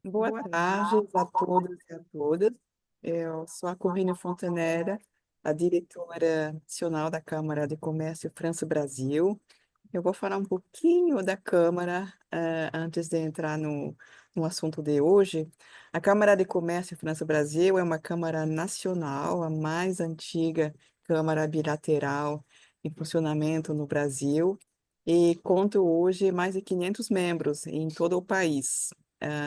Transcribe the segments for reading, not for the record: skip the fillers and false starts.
Boa tarde a todos e a todas. Eu sou a Corrine Fontanera, a diretora nacional da Câmara de Comércio França-Brasil. Eu vou falar um pouquinho da Câmara, antes de entrar no assunto de hoje. A Câmara de Comércio França-Brasil é uma Câmara nacional, a mais antiga Câmara bilateral em funcionamento no Brasil, e conta hoje mais de 500 membros em todo o país,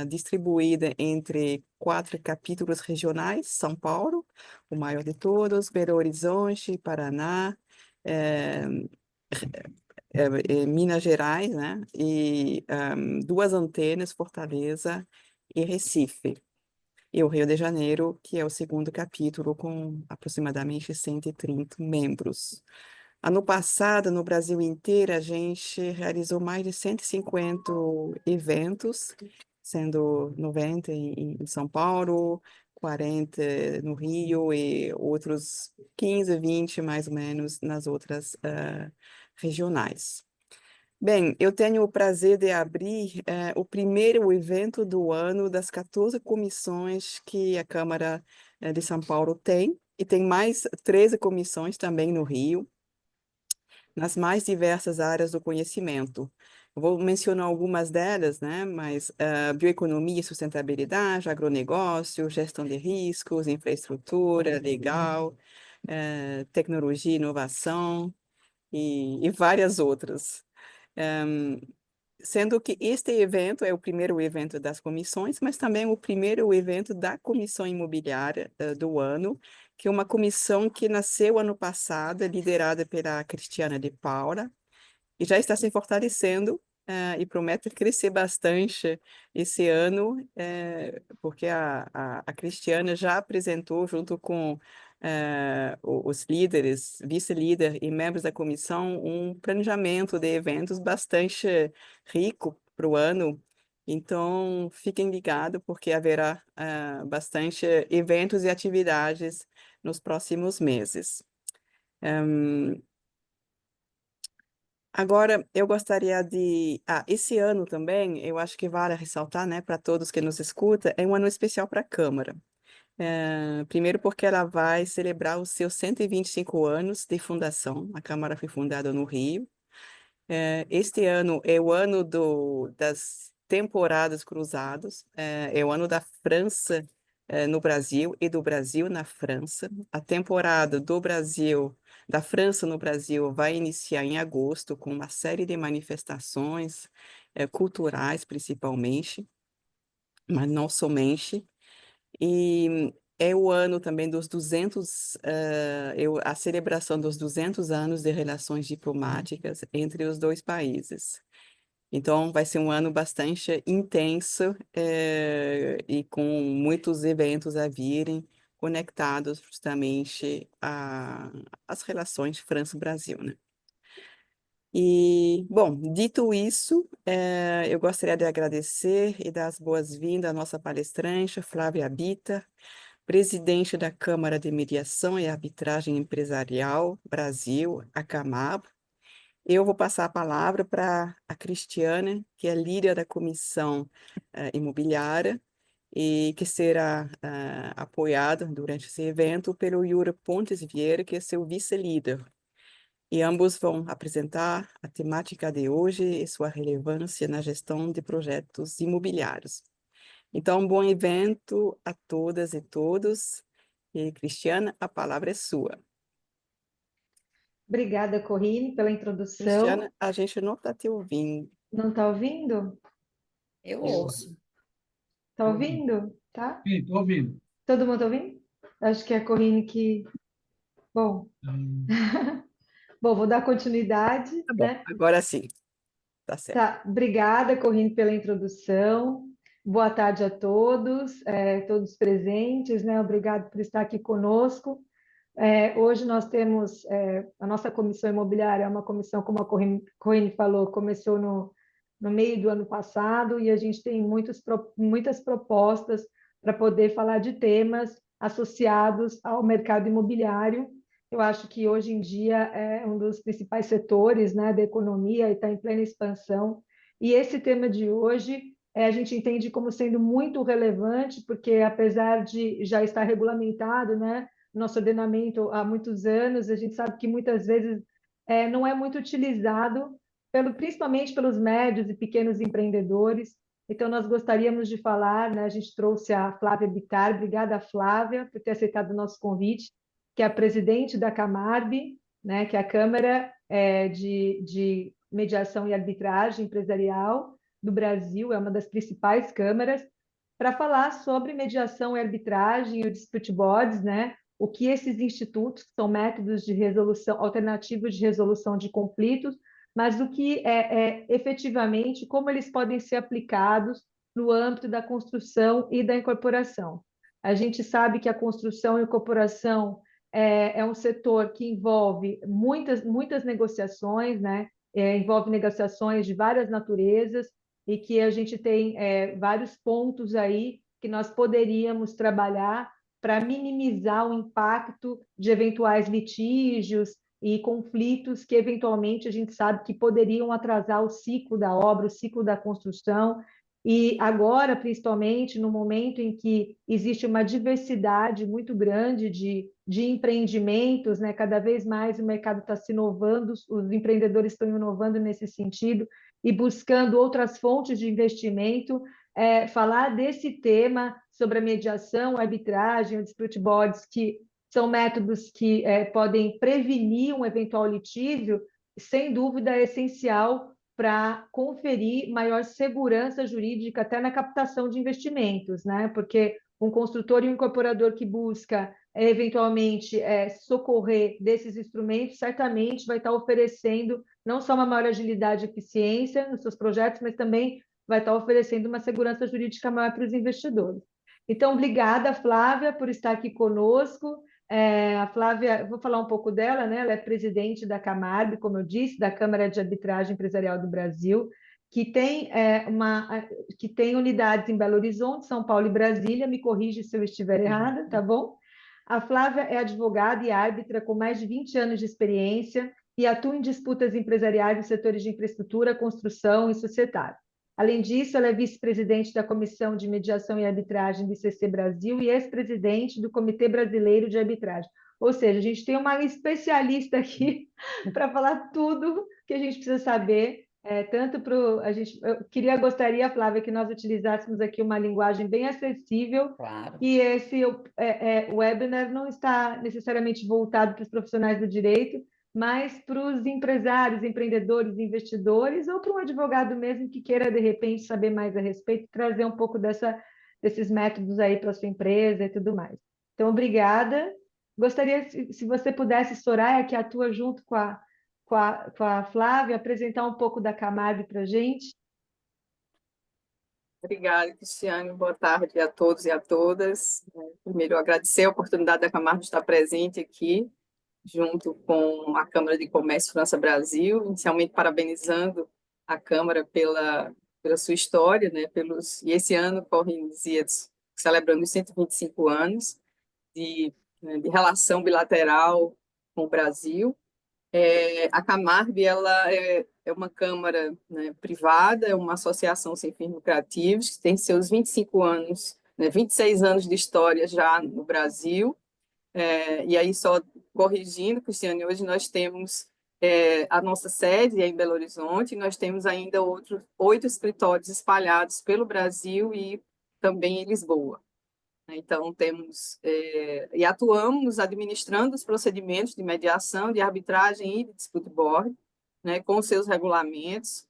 distribuída entre 4 capítulos regionais: São Paulo, o maior de todos, Belo Horizonte, Paraná, eh, Minas Gerais, né? E 2 antenas, Fortaleza e Recife. E o Rio de Janeiro, que é o segundo capítulo, com aproximadamente 130 membros. Ano passado, no Brasil inteiro, a gente realizou mais de 150 eventos, sendo 90 em São Paulo, 40 no Rio e outros 15, 20 mais ou menos nas outras regionais. Bem, eu tenho o prazer de abrir o primeiro evento do ano das 14 comissões que a Câmara de São Paulo tem, e tem mais 13 comissões também no Rio, nas mais diversas áreas do conhecimento. Eu vou mencionar algumas delas, né? Mas bioeconomia e sustentabilidade, agronegócio, gestão de riscos, infraestrutura, legal, tecnologia e inovação e várias outras. Em, Sendo que este evento é o primeiro evento das comissões, mas também o primeiro evento da Comissão Imobiliária do ano, que é uma comissão que nasceu ano passado, liderada pela Cristiana de Paula, e já está se fortalecendo, e promete crescer bastante esse ano, porque a Cristiana já apresentou, junto com os líderes, vice-líder e membros da comissão, um planejamento de eventos bastante rico para o ano. Então, fiquem ligados, porque haverá bastante eventos e atividades nos próximos meses. Agora, eu gostaria de... esse ano também, eu acho que vale ressaltar, né, para todos que nos escutam, é um ano especial para a Câmara. Primeiro porque ela vai celebrar os seus 125 anos de fundação. A Câmara foi fundada no Rio. Este ano é o ano das temporadas cruzadas, é o ano da França no Brasil e do Brasil na França. A temporada do Brasil, da França no Brasil, vai iniciar em agosto com uma série de manifestações culturais, principalmente, mas não somente. E é o ano também dos 200, a celebração dos 200 anos de relações diplomáticas entre os dois países. Então, vai ser um ano bastante intenso, e com muitos eventos a virem, conectados justamente às relações França-Brasil, né? E, bom, dito isso, eu gostaria de agradecer e dar as boas-vindas à nossa palestrante, Flávia Bita, presidente da Câmara de Mediação e Arbitragem Empresarial Brasil, a CAMAB. Eu vou passar a palavra para a Cristiane, que é líder da comissão imobiliária e que será apoiada durante esse evento pelo Yura Pontes Vieira, que é seu vice-líder. E ambos vão apresentar a temática de hoje e sua relevância na gestão de projetos imobiliários. Então, um bom evento a todas e todos. E, Cristiana, a palavra é sua. Obrigada, Corrine, pela introdução. Cristiana, a gente não está te ouvindo. Não está ouvindo? Eu ouço. Está ouvindo? Tá? Sim, estou ouvindo. Todo mundo tá ouvindo? Acho que é a Corrine que... Bom, bom, vou dar continuidade, Tá bom, né? agora sim, tá certo. Tá, obrigada, Corrine, pela introdução. Boa tarde a todos, todos presentes, né? Obrigado por estar aqui conosco. Hoje nós temos a nossa comissão imobiliária, é uma comissão, como a Corrine falou, começou no meio do ano passado, e a gente tem muitas propostas para poder falar de temas associados ao mercado imobiliário. Eu acho que hoje em dia é um dos principais setores, né, da economia, e está em plena expansão. E esse tema de hoje a gente entende como sendo muito relevante, porque apesar de já estar regulamentado, né, nosso ordenamento há muitos anos, a gente sabe que muitas vezes não é muito utilizado, principalmente pelos médios e pequenos empreendedores. Então, nós gostaríamos de falar, né, a gente trouxe a Flávia Bittar, obrigada, Flávia, por ter aceitado o nosso convite, que é a presidente da Camarb, né, que é a Câmara de Mediação e Arbitragem Empresarial do Brasil, é uma das principais câmaras, para falar sobre mediação e arbitragem e o dispute boards, né? O que esses institutos, que são métodos de resolução, alternativos de resolução de conflitos, mas o que efetivamente, como eles podem ser aplicados no âmbito da construção e da incorporação. A gente sabe que a construção e incorporação é um setor que envolve muitas negociações, né? Envolve negociações de várias naturezas, e que a gente tem vários pontos aí que nós poderíamos trabalhar para minimizar o impacto de eventuais litígios e conflitos que, eventualmente, a gente sabe que poderiam atrasar o ciclo da obra, o ciclo da construção. E agora, principalmente, no momento em que existe uma diversidade muito grande de empreendimentos, né? Cada vez mais o mercado está se inovando, os empreendedores estão inovando nesse sentido e buscando outras fontes de investimento. Falar desse tema sobre a mediação, a arbitragem, o dispute boards, que são métodos que podem prevenir um eventual litígio, sem dúvida é essencial para conferir maior segurança jurídica até na captação de investimentos, né? Porque um construtor e um incorporador que busca eventualmente socorrer desses instrumentos, certamente vai estar oferecendo não só uma maior agilidade e eficiência nos seus projetos, mas também vai estar oferecendo uma segurança jurídica maior para os investidores. Então, obrigada, Flávia, por estar aqui conosco. A Flávia, vou falar um pouco dela, né? Ela é presidente da Camarb, como eu disse, da Câmara de Arbitragem Empresarial do Brasil, que tem unidades em Belo Horizonte, São Paulo e Brasília. Me corrige se eu estiver errada, tá bom? A Flávia é advogada e árbitra com mais de 20 anos de experiência e atua em disputas empresariais nos setores de infraestrutura, construção e societário. Além disso, ela é vice-presidente da Comissão de Mediação e Arbitragem do ICC Brasil e ex-presidente do Comitê Brasileiro de Arbitragem. Ou seja, a gente tem uma especialista aqui para falar tudo que a gente precisa saber. Gostaria, Flávia, que nós utilizássemos aqui uma linguagem bem acessível, Claro. e esse webinar não está necessariamente voltado para os profissionais do direito, mas para os empresários, empreendedores, investidores, ou para um advogado mesmo que queira, de repente, saber mais a respeito, trazer um pouco desses métodos aí para a sua empresa e tudo mais. Então, obrigada. Gostaria, se você pudesse, Soraya, que atua junto com a Flávia, apresentar um pouco da Camarb para a gente. Obrigada, Cristiane. Boa tarde a todos e a todas. Primeiro, agradecer a oportunidade da Camargo de estar presente aqui, junto com a Câmara de Comércio França-Brasil, inicialmente parabenizando a Câmara pela sua história, né, e esse ano corre celebrando os 125 anos de relação bilateral com o Brasil. A Camarb ela é uma câmara, né, privada, é uma associação sem fins lucrativos, que tem seus 25 anos, né, 26 anos de história já no Brasil. E aí, só corrigindo, Cristiane, hoje nós temos a nossa sede em Belo Horizonte, e nós temos ainda outros 8 escritórios espalhados pelo Brasil e também em Lisboa. Então, e atuamos administrando os procedimentos de mediação, de arbitragem e de dispute board, né, com seus regulamentos,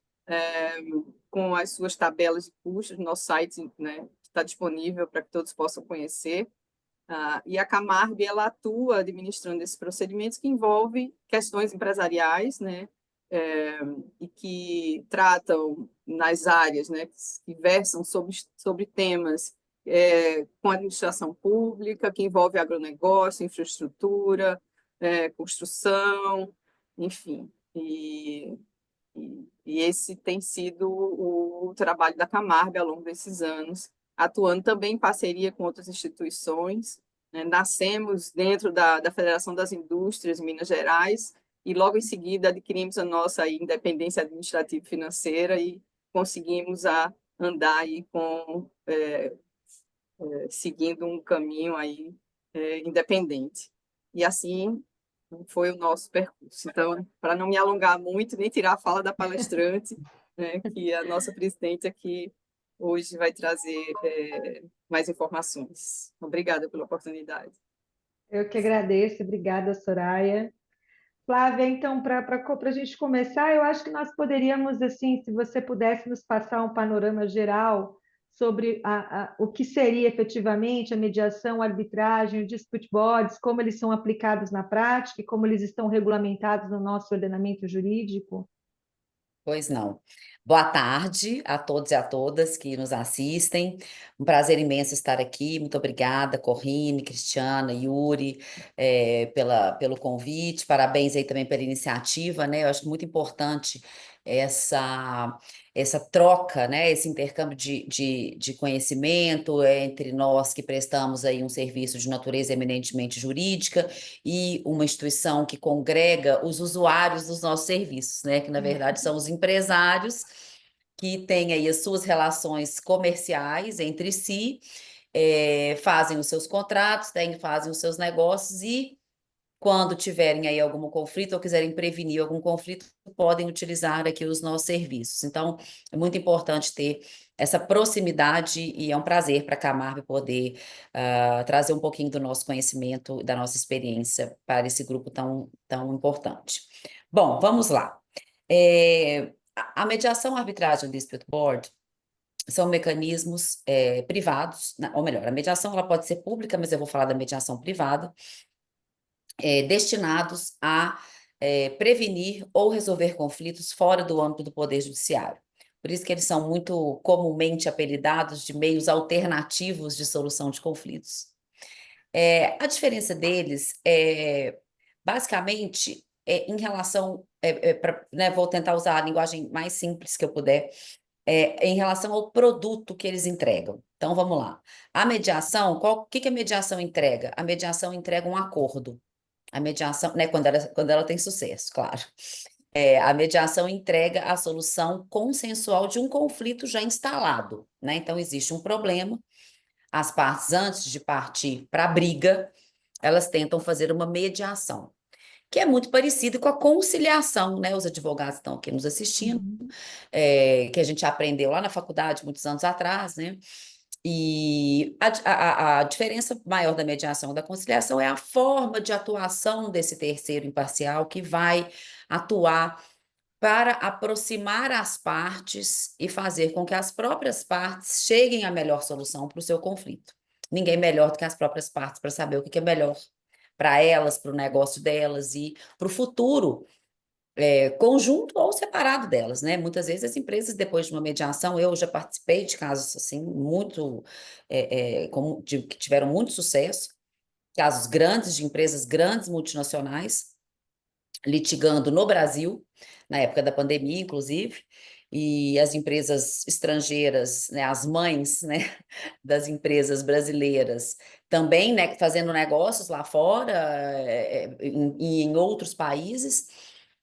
com as suas tabelas de custos. Nosso site, né, está disponível para que todos possam conhecer. E a Camarb ela atua administrando esses procedimentos que envolvem questões empresariais, né, e que tratam nas áreas, né, que versam sobre temas com administração pública, que envolve agronegócio, infraestrutura, construção, enfim. E esse tem sido o trabalho da Camarb ao longo desses anos, atuando também em parceria com outras instituições. Né? Nascemos dentro da Federação das Indústrias de Minas Gerais e logo em seguida adquirimos a nossa independência administrativa e financeira e conseguimos andar aí seguindo um caminho aí independente. E assim foi o nosso percurso. Então, para não me alongar muito, nem tirar a fala da palestrante, né, que a nossa presidente aqui hoje vai trazer mais informações. Obrigada pela oportunidade. Eu que agradeço, obrigada, Soraya. Flávia, então, para a gente começar, eu acho que nós poderíamos, assim, se você pudesse nos passar um panorama geral sobre o que seria efetivamente a mediação, a arbitragem, o dispute boards, como eles são aplicados na prática e como eles estão regulamentados no nosso ordenamento jurídico. Pois não. Boa tarde a todos e a todas que nos assistem. Um prazer imenso estar aqui. Muito obrigada, Corrine, Cristiana, Yuri, pelo convite. Parabéns aí também pela iniciativa, né? Eu acho muito importante essa, essa troca, né? Esse intercâmbio de conhecimento entre nós que prestamos aí um serviço de natureza eminentemente jurídica e uma instituição que congrega os usuários dos nossos serviços, né? Que na verdade são os empresários que têm aí as suas relações comerciais entre si, fazem os seus contratos, fazem os seus negócios e quando tiverem aí algum conflito ou quiserem prevenir algum conflito, podem utilizar aqui os nossos serviços. Então, é muito importante ter essa proximidade e é um prazer para a Camargo poder trazer um pouquinho do nosso conhecimento, da nossa experiência para esse grupo tão importante. Bom, vamos lá. A mediação, a arbitragem, o dispute board são mecanismos privados, ou melhor, a mediação ela pode ser pública, mas eu vou falar da mediação privada, destinados a prevenir ou resolver conflitos fora do âmbito do Poder Judiciário. Por isso que eles são muito comumente apelidados de meios alternativos de solução de conflitos. A diferença deles basicamente, em relação, né, vou tentar usar a linguagem mais simples que eu puder, em relação ao produto que eles entregam. Então, vamos lá. A mediação, o que a mediação entrega? A mediação entrega um acordo. A mediação, né, quando ela tem sucesso, claro. A mediação entrega a solução consensual de um conflito já instalado, né? Então, existe um problema, as partes, antes de partir para a briga, elas tentam fazer uma mediação, que é muito parecido com a conciliação, né? Os advogados estão aqui nos assistindo, que a gente aprendeu lá na faculdade, muitos anos atrás, né? E a diferença maior da mediação e da conciliação é a forma de atuação desse terceiro imparcial que vai atuar para aproximar as partes e fazer com que as próprias partes cheguem à melhor solução para o seu conflito. Ninguém melhor do que as próprias partes para saber o que é melhor para elas, para o negócio delas e para o futuro conjunto ou separado delas, né? Muitas vezes as empresas, depois de uma mediação, eu já participei de casos assim, que tiveram muito sucesso, casos grandes de empresas grandes multinacionais, litigando no Brasil, na época da pandemia, inclusive, e as empresas estrangeiras, né, as mães, né, das empresas brasileiras também, né, fazendo negócios lá fora e em outros países,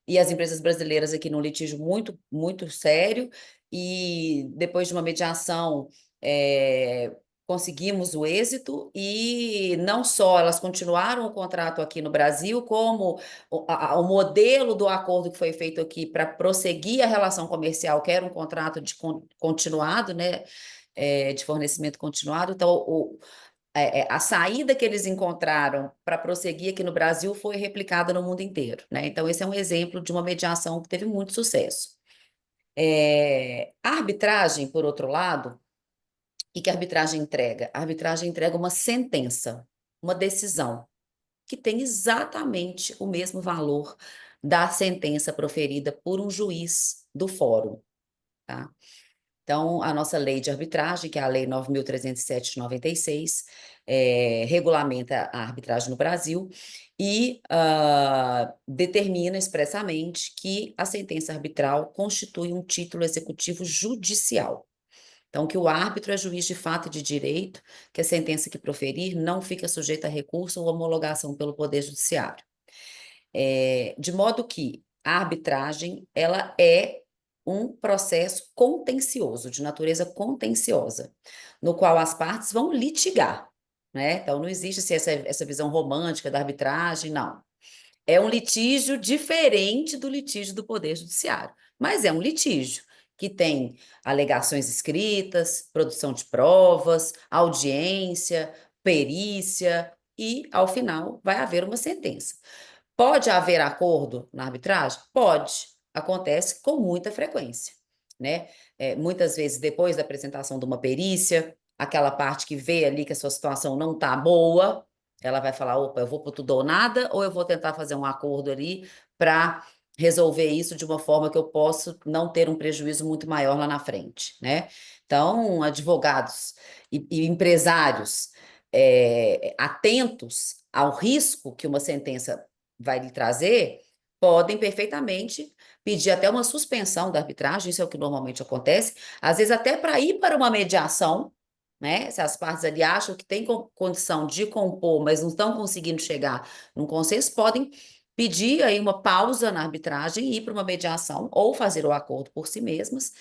e as empresas brasileiras aqui num litígio muito, muito sério, e depois de uma mediação conseguimos o êxito, e não só elas continuaram o contrato aqui no Brasil, como o modelo do acordo que foi feito aqui para prosseguir a relação comercial, que era um contrato de continuado, né, de fornecimento continuado. Então, a saída que eles encontraram para prosseguir aqui no Brasil foi replicada no mundo inteiro, né? Então, esse é um exemplo de uma mediação que teve muito sucesso. A arbitragem, por outro lado, o que a arbitragem entrega? A arbitragem entrega uma sentença, uma decisão, que tem exatamente o mesmo valor da sentença proferida por um juiz do fórum, tá? Então, a nossa lei de arbitragem, que é a Lei 9.307 de 96, regulamenta a arbitragem no Brasil e determina expressamente que a sentença arbitral constitui um título executivo judicial. Então, que o árbitro é juiz de fato e de direito, que a sentença que proferir não fica sujeita a recurso ou homologação pelo Poder Judiciário. De modo que a arbitragem, ela é um processo contencioso, de natureza contenciosa, no qual as partes vão litigar, né? Então, não existe assim, essa visão romântica da arbitragem, não. É um litígio diferente do litígio do Poder Judiciário, mas é um litígio que tem alegações escritas, produção de provas, audiência, perícia e, ao final, vai haver uma sentença. Pode haver acordo na arbitragem? Pode. Acontece com muita frequência, né? Muitas vezes, depois da apresentação de uma perícia, aquela parte que vê ali que a sua situação não está boa, ela vai falar, opa, eu vou para tudo ou nada, ou eu vou tentar fazer um acordo ali para resolver isso de uma forma que eu possa não ter um prejuízo muito maior lá na frente, né? Então, advogados e empresários atentos ao risco que uma sentença vai lhe trazer, podem perfeitamente pedir até uma suspensão da arbitragem, isso é o que normalmente acontece, às vezes até para ir para uma mediação, né? Se as partes ali acham que têm condição de compor, mas não estão conseguindo chegar num consenso, podem pedir aí uma pausa na arbitragem, ir para uma mediação ou fazer o acordo por si mesmas,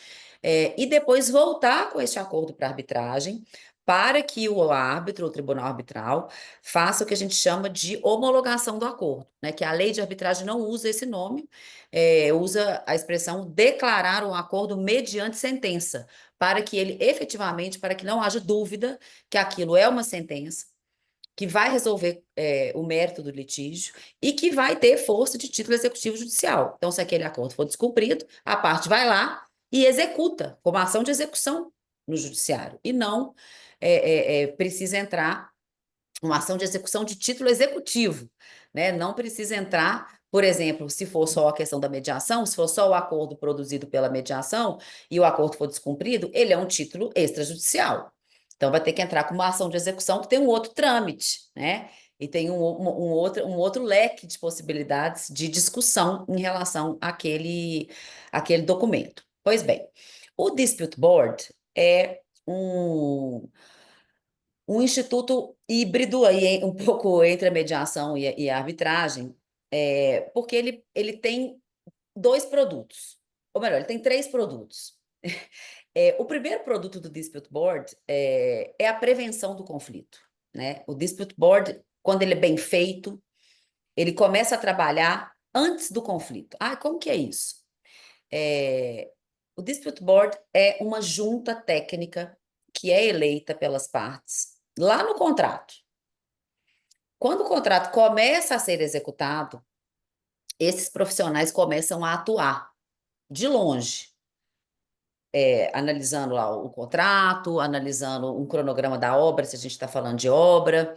e depois voltar com esse acordo para a arbitragem, para que o árbitro, o tribunal arbitral, faça o que a gente chama de homologação do acordo, né? Que a lei de arbitragem não usa esse nome, usa a expressão declarar um acordo mediante sentença, para que ele efetivamente, para que não haja dúvida que aquilo é uma sentença, que vai resolver o mérito do litígio e que vai ter força de título executivo judicial. Então, se aquele acordo for descumprido, a parte vai lá e executa, como ação de execução no judiciário, e não precisa entrar uma ação de execução de título executivo, né? Não precisa entrar, por exemplo, se for só a questão da mediação, se for só o acordo produzido pela mediação e o acordo for descumprido, ele é um título extrajudicial. Então, vai ter que entrar com uma ação de execução que tem um outro trâmite, né? E tem um outro leque de possibilidades de discussão em relação àquele documento. Pois bem, o Dispute Board é um instituto híbrido aí, um pouco entre a mediação e a arbitragem, porque ele tem dois produtos, ou melhor, ele tem três produtos. O primeiro produto do Dispute Board é a prevenção do conflito, né? O Dispute Board, quando ele é bem feito, ele começa a trabalhar antes do conflito. Ah, como que é isso? O Dispute Board é uma junta técnica que é eleita pelas partes lá no contrato. Quando o contrato começa a ser executado, esses profissionais começam a atuar de longe, analisando lá o contrato, analisando um cronograma da obra, se a gente está falando de obra,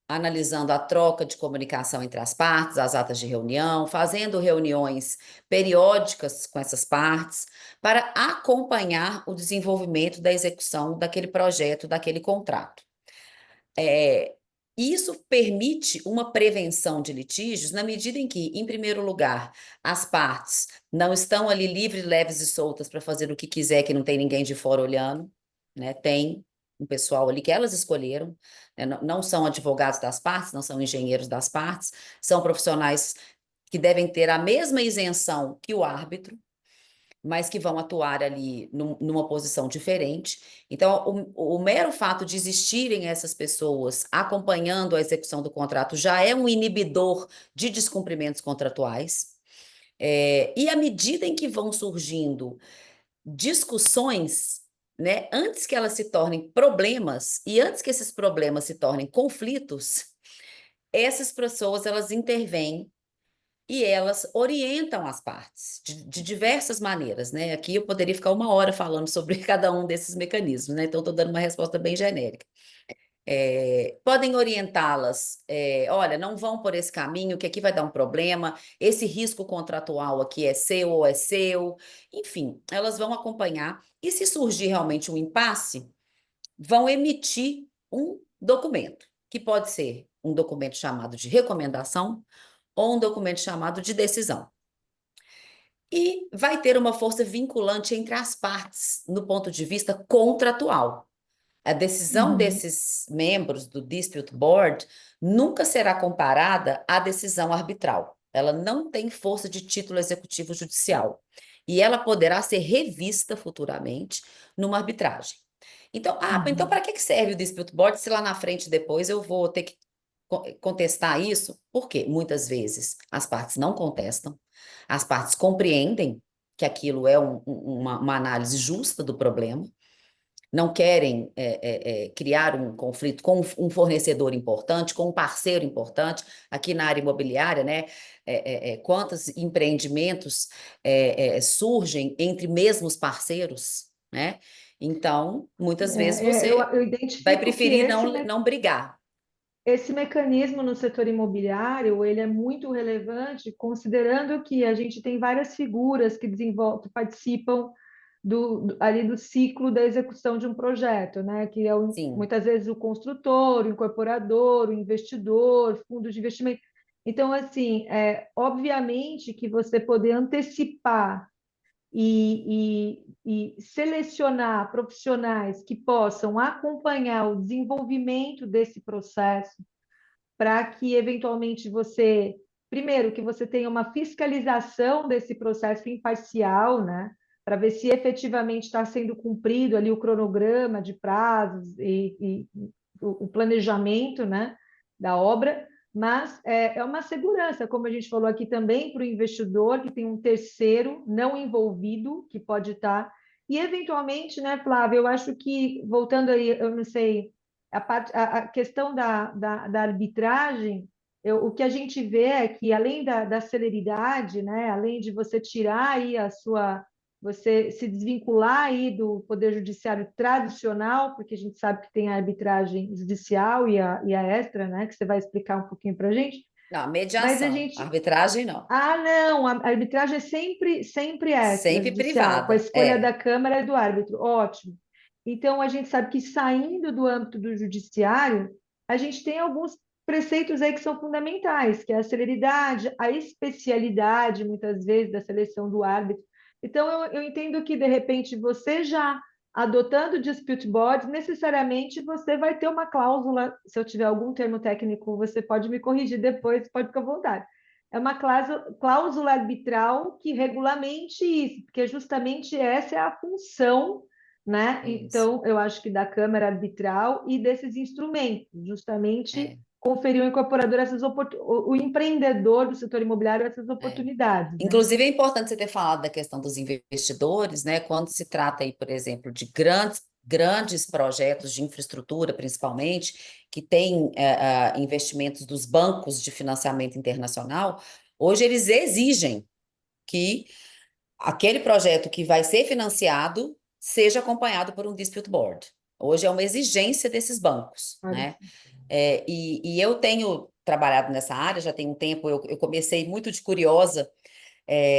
analisando a troca de comunicação entre as partes, as atas de reunião, fazendo reuniões periódicas com essas partes, para acompanhar o desenvolvimento da execução daquele projeto, daquele contrato. Isso permite uma prevenção de litígios na medida em que, em primeiro lugar, as partes não estão ali livres, leves e soltas para fazer o que quiser, que não tem ninguém de fora olhando, né? Tem um pessoal ali que elas escolheram, né? Não são advogados das partes, não são engenheiros das partes, são profissionais que devem ter a mesma isenção que o árbitro, mas que vão atuar ali numa posição diferente. Então, o mero fato de existirem essas pessoas acompanhando a execução do contrato já é um inibidor de descumprimentos contratuais. E à medida em que vão surgindo discussões, né, antes que elas se tornem problemas e antes que esses problemas se tornem conflitos, essas pessoas elas intervêm e elas orientam as partes de diversas maneiras, né? Aqui eu poderia ficar uma hora falando sobre cada um desses mecanismos, né? Então, estou dando uma resposta bem genérica. Podem orientá-las, olha, não vão por esse caminho, que aqui vai dar um problema, esse risco contratual aqui é seu ou é seu, enfim, elas vão acompanhar, e se surgir realmente um impasse, vão emitir um documento, que pode ser um documento chamado de recomendação, ou um documento chamado de decisão. E vai ter uma força vinculante entre as partes, no ponto de vista contratual. A decisão desses membros do Dispute Board nunca será comparada à decisão arbitral. Ela não tem força de título executivo judicial. e ela poderá ser revista futuramente numa arbitragem. Então, então para que serve o dispute board se lá na frente depois eu vou ter que contestar isso? Por quê? Muitas vezes as partes não contestam, as partes compreendem que aquilo é uma análise justa do problema, não querem criar um conflito com um fornecedor importante, com um parceiro importante. Aqui na área imobiliária, né, quantos empreendimentos surgem entre mesmos parceiros, né? Então, muitas vezes você Eu vai identifico que preferir não brigar. esse mecanismo no setor imobiliário, ele é muito relevante, considerando que a gente tem várias figuras que desenvolvem, que participam ali do ciclo da execução de um projeto, né? Que é Sim, muitas vezes o construtor, o incorporador, o investidor, fundo de investimento. Então, assim, obviamente que você poder antecipar e selecionar profissionais que possam acompanhar o desenvolvimento desse processo para que eventualmente você, primeiro, que você tenha uma fiscalização desse processo imparcial, né? Para ver se efetivamente está sendo cumprido ali o cronograma de prazos e o planejamento, né, da obra, mas é uma segurança, como a gente falou aqui também, para o investidor que tem um terceiro não envolvido que pode estar. E, eventualmente, né, Flávia, eu acho que, voltando aí, eu não sei, a questão da arbitragem, o que a gente vê é que, além da celeridade, né, além de você tirar aí você se desvincular aí do poder judiciário tradicional, porque a gente sabe que tem a arbitragem judicial e a extra, né, que você vai explicar um pouquinho para a gente, não, mas a mediação, gente arbitragem não. ah, não, a arbitragem é sempre Sempre extrajudicial, com a privada, escolha da Câmara e do árbitro. Ótimo. Então, a gente sabe que saindo do âmbito do judiciário, a gente tem alguns preceitos aí que são fundamentais, que é a celeridade, a especialidade, muitas vezes, da seleção do árbitro. Então, eu entendo que, de repente, você já adotando o dispute board, necessariamente você vai ter uma cláusula, se eu tiver algum termo técnico, você pode me corrigir depois, pode ficar à vontade, é uma cláusula arbitral que regulamente isso, porque justamente essa é a função, né? isso. Então, eu acho que da Câmara Arbitral e desses instrumentos, justamente É. conferir ao incorporador o empreendedor do setor imobiliário essas É. oportunidades, né? Inclusive, é importante você ter falado da questão dos investidores, né? Quando se trata aí, por exemplo, de grandes projetos de infraestrutura, principalmente, que têm investimentos dos bancos de financiamento internacional, hoje eles exigem que aquele projeto que vai ser financiado seja acompanhado por um dispute board. Hoje é uma exigência desses bancos, Olha, né? E eu tenho trabalhado nessa área já tem um tempo, eu comecei muito de curiosa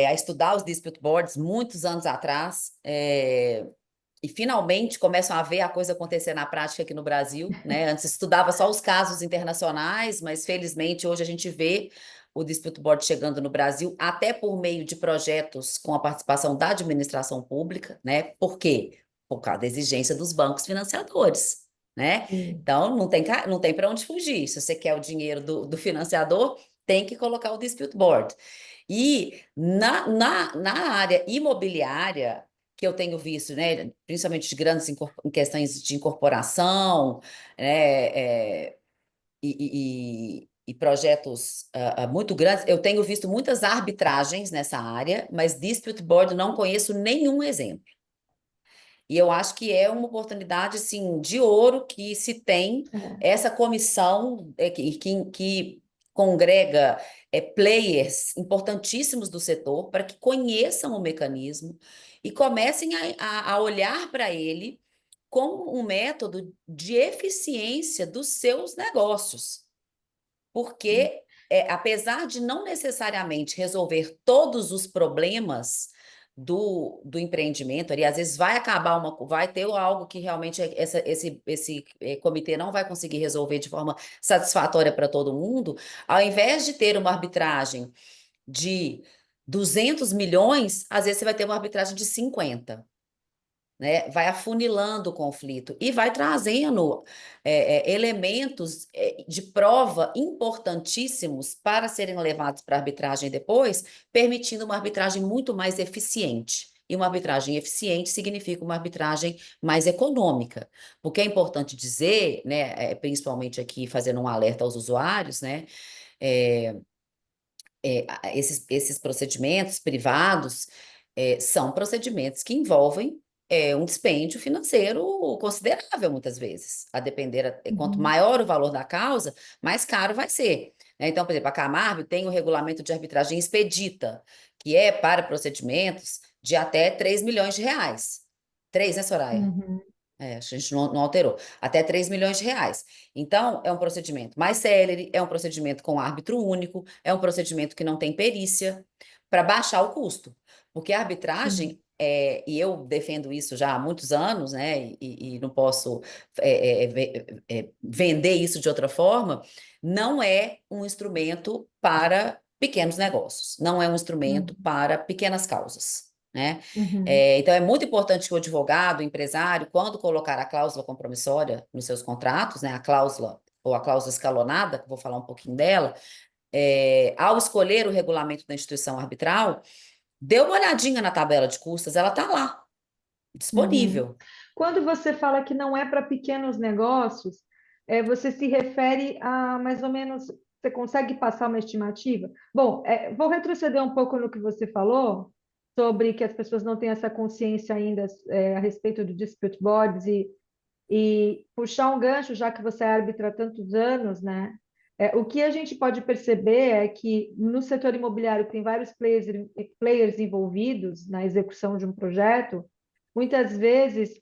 a estudar os dispute boards muitos anos atrás, e finalmente começam a ver a coisa acontecer na prática aqui no Brasil, né? Antes estudava só os casos internacionais, mas felizmente hoje a gente vê o dispute board chegando no Brasil, até por meio de projetos com a participação da administração pública, né? Por quê? Por causa da exigência dos bancos financiadores, né? sim. Então não tem para onde fugir. Se você quer o dinheiro do financiador, tem que colocar o dispute board. E na área imobiliária, que eu tenho visto, né, principalmente de grandes em questões de incorporação, né, e projetos muito grandes, eu tenho visto muitas arbitragens nessa área, mas dispute board não conheço nenhum exemplo. E eu acho que é uma oportunidade, assim, de ouro que se tem É. essa comissão que congrega players importantíssimos do setor para que conheçam o mecanismo e comecem a olhar para ele como um método de eficiência dos seus negócios. Porque, apesar de não necessariamente resolver todos os problemas do empreendimento, ali, às vezes vai ter algo que realmente esse comitê não vai conseguir resolver de forma satisfatória para todo mundo, ao invés de ter uma arbitragem de 200 milhões, às vezes você vai ter uma arbitragem de 50. né? Vai afunilando o conflito e vai trazendo elementos de prova importantíssimos para serem levados para a arbitragem depois, permitindo uma arbitragem muito mais eficiente. E uma arbitragem eficiente significa uma arbitragem mais econômica, porque é importante dizer, né, principalmente aqui fazendo um alerta aos usuários, né, é, esses procedimentos privados são procedimentos que envolvem um dispêndio financeiro considerável, muitas vezes. A depender, quanto Uhum, maior o valor da causa, mais caro vai ser, né? Então, por exemplo, a Camargo tem o regulamento de arbitragem expedita, que é para procedimentos de até 3 milhões de reais. 3, né, Soraya? uhum, A gente não alterou. Até 3 milhões de reais. Então, é um procedimento mais célere, é um procedimento com árbitro único, é um procedimento que não tem perícia, para baixar o custo. Porque a sim. arbitragem, e eu defendo isso já há muitos anos, né, e não posso vender isso de outra forma, não é um instrumento para pequenos negócios, não é um instrumento Uhum, para pequenas causas, né? uhum, Então, é muito importante que o advogado, o empresário, quando colocar a cláusula compromissória nos seus contratos, né, a cláusula ou a cláusula escalonada, que eu vou falar um pouquinho dela, ao escolher o regulamento da instituição arbitral, dê uma olhadinha na tabela de custas, ela está lá, uhum. disponível. Quando você fala que não é para pequenos negócios, você se refere a mais ou menos. Você consegue passar uma estimativa? Bom, vou retroceder um pouco no que você falou sobre que as pessoas não têm essa consciência ainda a respeito do dispute boards e puxar um gancho, já que você é árbitra há tantos anos, né? O que a gente pode perceber é que no setor imobiliário tem vários players envolvidos na execução de um projeto. Muitas vezes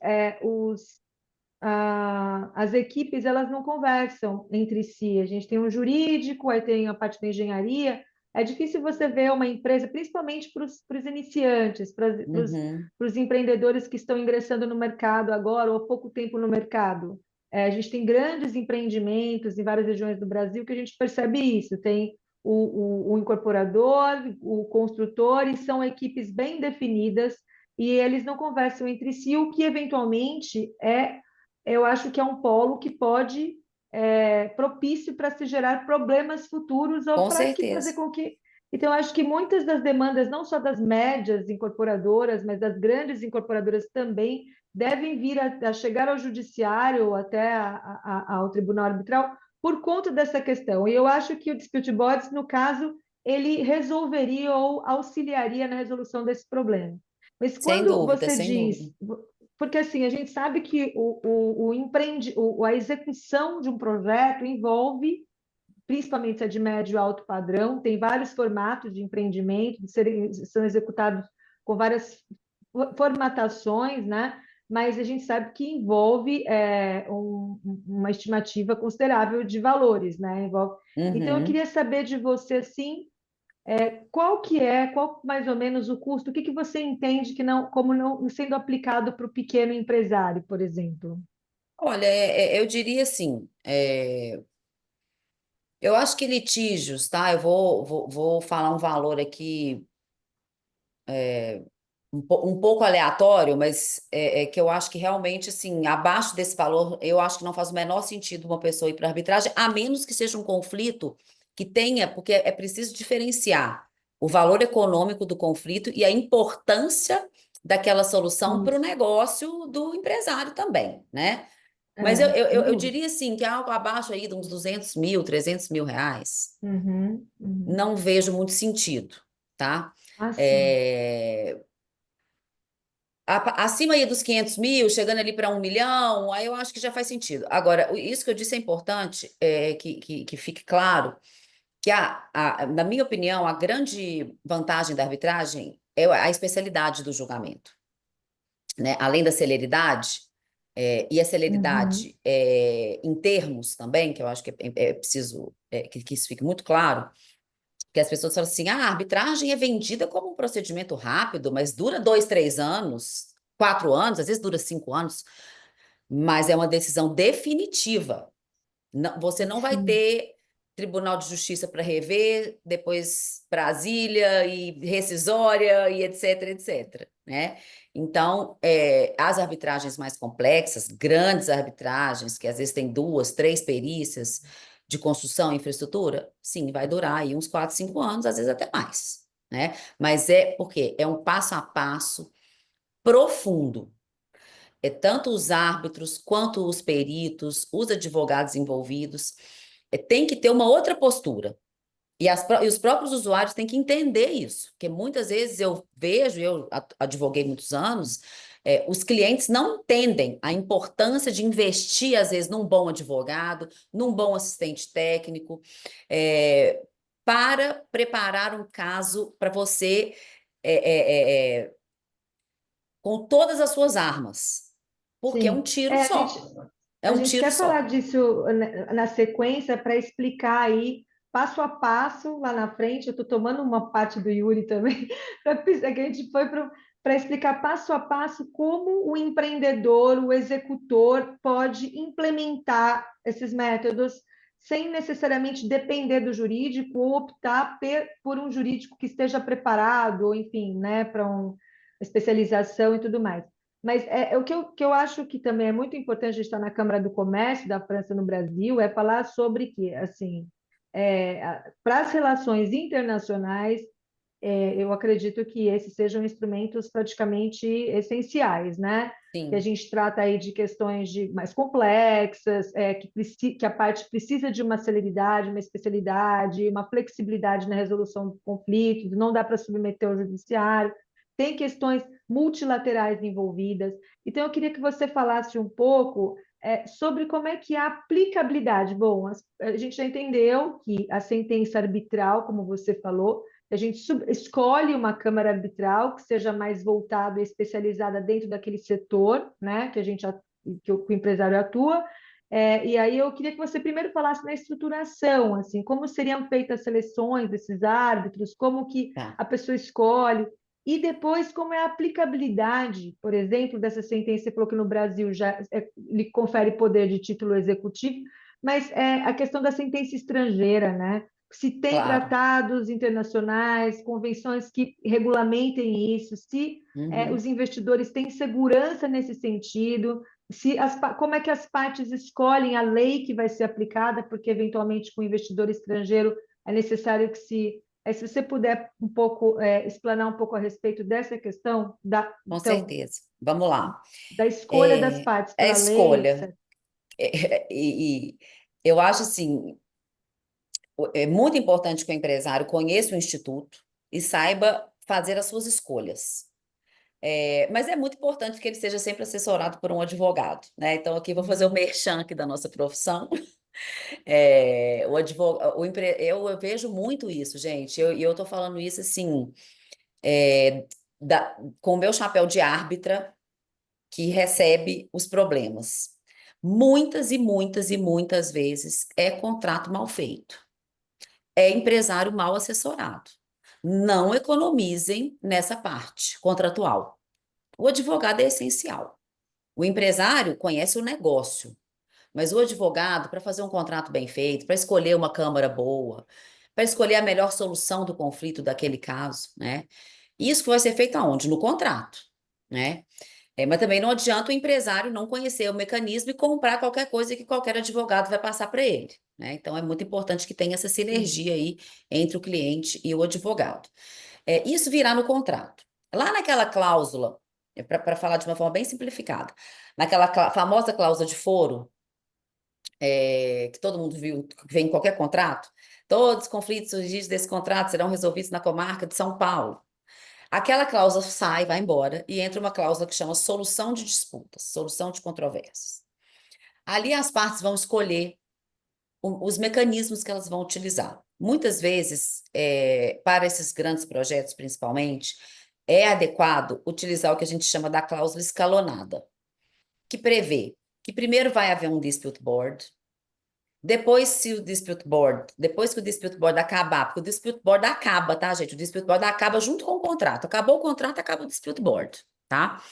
as equipes elas não conversam entre si. A gente tem um jurídico, aí tem a parte da engenharia. É difícil você ver uma empresa, principalmente para os iniciantes, para Uhum, os empreendedores que estão ingressando no mercado agora ou há pouco tempo no mercado. A gente tem grandes empreendimentos em várias regiões do Brasil que a gente percebe isso. Tem o incorporador, o construtor, e são equipes bem definidas e eles não conversam entre si, o que eventualmente eu acho que é um polo que pode propício para se gerar problemas futuros ou com para que fazer certeza. com que. Então, eu acho que muitas das demandas, não só das médias incorporadoras, mas das grandes incorporadoras também, devem vir a chegar ao judiciário ou até ao tribunal arbitral por conta dessa questão. E eu acho que o dispute boards, no caso, ele resolveria ou auxiliaria na resolução desse problema. Mas Sem quando dúvida, você sem dúvida. diz, porque assim, a gente sabe que a execução de um projeto envolve, principalmente se é de médio e alto padrão, tem vários formatos de empreendimento, são executados com várias formatações, né? Mas a gente sabe que envolve uma estimativa considerável de valores, né? Então, eu Uhum. queria saber de você, assim, qual mais ou menos o custo? O que que você entende que não, como não sendo aplicado para o pequeno empresário, por exemplo? Olha, eu diria assim, eu acho que litígios, tá? Eu vou falar um valor aqui um pouco aleatório, mas que eu acho que realmente, assim, abaixo desse valor, eu acho que não faz o menor sentido uma pessoa ir para arbitragem, a menos que seja um conflito que tenha, porque é preciso diferenciar o valor econômico do conflito e a importância daquela solução para o Isso, negócio do empresário também, né? Mas sem eu dúvida. diria, assim, que algo abaixo aí de uns 200 mil, 300 mil reais, Uhum, uhum. não vejo muito sentido, tá? Ah, sim. É, acima aí dos 500 mil, chegando ali para 1 milhão, aí eu acho que já faz sentido. Agora, isso que eu disse é importante, que fique claro que, na minha opinião, a grande vantagem da arbitragem é a especialidade do julgamento, né? Além da celeridade, e a Uhum, celeridade em termos também, que eu acho que é preciso que isso fique muito claro, que as pessoas falam assim, a arbitragem é vendida como um procedimento rápido, mas dura 2, 3 anos, 4 anos, às vezes dura 5 anos, mas é uma decisão definitiva. Você não vai sim. ter. Tribunal de Justiça para rever, depois Brasília e rescisória e etc, etc, né? Então, as arbitragens mais complexas, grandes arbitragens, que às vezes tem 2, 3 perícias de construção e infraestrutura, sim, vai durar aí uns 4, 5 anos, às vezes até mais, né? Mas porque é um passo a passo profundo. Tanto os árbitros quanto os peritos, os advogados envolvidos, tem que ter uma outra postura. E os próprios usuários têm que entender isso, porque muitas vezes eu vejo, eu advoguei muitos anos, os clientes não entendem a importância de investir, às vezes, num bom advogado, num bom assistente técnico, para preparar um caso para você com todas as suas armas, porque é um Sim. tiro só. É A um gente tiro quer falar só. disso na sequência para explicar aí passo a passo lá na frente. Eu estou tomando uma parte do Yuri também, que a gente foi para explicar passo a passo como o empreendedor, o executor, pode implementar esses métodos sem necessariamente depender do jurídico ou optar por um jurídico que esteja preparado, ou enfim, né, para uma especialização e tudo mais. Mas o que eu acho que também é muito importante a gente estar na Câmara do Comércio da França no Brasil é falar sobre que, assim, para as relações internacionais, eu acredito que esses sejam instrumentos praticamente essenciais, né? Que a Sim. gente trata aí de questões mais complexas, que a parte precisa de uma celeridade, uma especialidade, uma flexibilidade na resolução do conflito, não dá para submeter ao judiciário, tem questões multilaterais envolvidas. Então, eu queria que você falasse um pouco sobre como é que é a aplicabilidade. Bom, a gente já entendeu que a sentença arbitral, como você falou, a gente escolhe uma câmara arbitral que seja mais voltada e especializada dentro daquele setor, né, que o empresário atua. E aí eu queria que você primeiro falasse na estruturação, assim, como seriam feitas as seleções desses árbitros, como que Tá. a pessoa escolhe, e depois como é a aplicabilidade, por exemplo, dessa sentença. Você falou que no Brasil já lhe confere poder de título executivo, mas a questão da sentença estrangeira, né? Se tem Claro. tratados internacionais, convenções que regulamentem isso, se os Uhum. investidores têm segurança nesse sentido, como é que as partes escolhem a lei que vai ser aplicada, porque eventualmente com o investidor estrangeiro é necessário que se você puder um pouco explanar um pouco a respeito dessa questão Com então, certeza. Vamos lá. da escolha das partes A pela lei, escolha. etc. E eu acho assim, é muito importante que o empresário conheça o instituto e saiba fazer as suas escolhas. Mas é muito importante que ele seja sempre assessorado por um advogado, né? Então, aqui vou fazer o merchan aqui da nossa profissão. Eu vejo muito isso, gente. E eu estou falando isso assim, é, com o meu chapéu de árbitra, que recebe os problemas. Muitas e muitas e muitas vezes é contrato mal feito, é empresário mal assessorado. Não economizem nessa parte contratual. O advogado é essencial. O empresário conhece o negócio, mas o advogado, para fazer um contrato bem feito, para escolher uma câmara boa, para escolher a melhor solução do conflito daquele caso, né? Isso vai ser feito aonde? No contrato, né? Mas também não adianta o empresário não conhecer o mecanismo e comprar qualquer coisa que qualquer advogado vai passar para ele, né? Então é muito importante que tenha essa Sim. sinergia aí entre o cliente e o advogado. Isso virá no contrato. Lá naquela cláusula, para falar de uma forma bem simplificada, naquela famosa cláusula de foro, que todo mundo viu, que vem em qualquer contrato, todos os conflitos surgidos desse contrato serão resolvidos na comarca de São Paulo. Aquela cláusula sai, vai embora, e entra uma cláusula que chama solução de disputas, solução de controvérsias. Ali as partes vão escolher os mecanismos que elas vão utilizar. Muitas vezes, para esses grandes projetos, principalmente, é adequado utilizar o que a gente chama da cláusula escalonada, que prevê que primeiro vai haver um dispute board, depois que o dispute board acabar, porque o dispute board acaba, tá, gente? O dispute board acaba junto com o contrato. Acabou o contrato, acaba o dispute board, tá?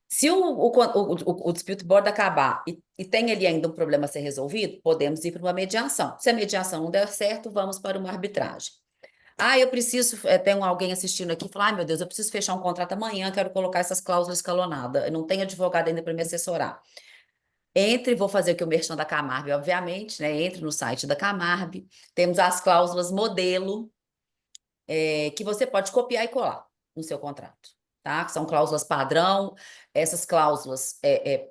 Se o dispute board acabar e tem ali ainda um problema a ser resolvido, podemos ir para uma mediação. Se a mediação não der certo, vamos para uma arbitragem. Ah, eu preciso, tem alguém assistindo aqui e fala, ai meu Deus, eu preciso fechar um contrato amanhã, quero colocar essas cláusulas escalonadas, eu não tenho advogado ainda para me assessorar. Vou fazer aqui o merchan da Camarb, obviamente, né? Entre no site da Camarb, temos as cláusulas modelo, que você pode copiar e colar no seu contrato, tá? São cláusulas padrão, essas cláusulas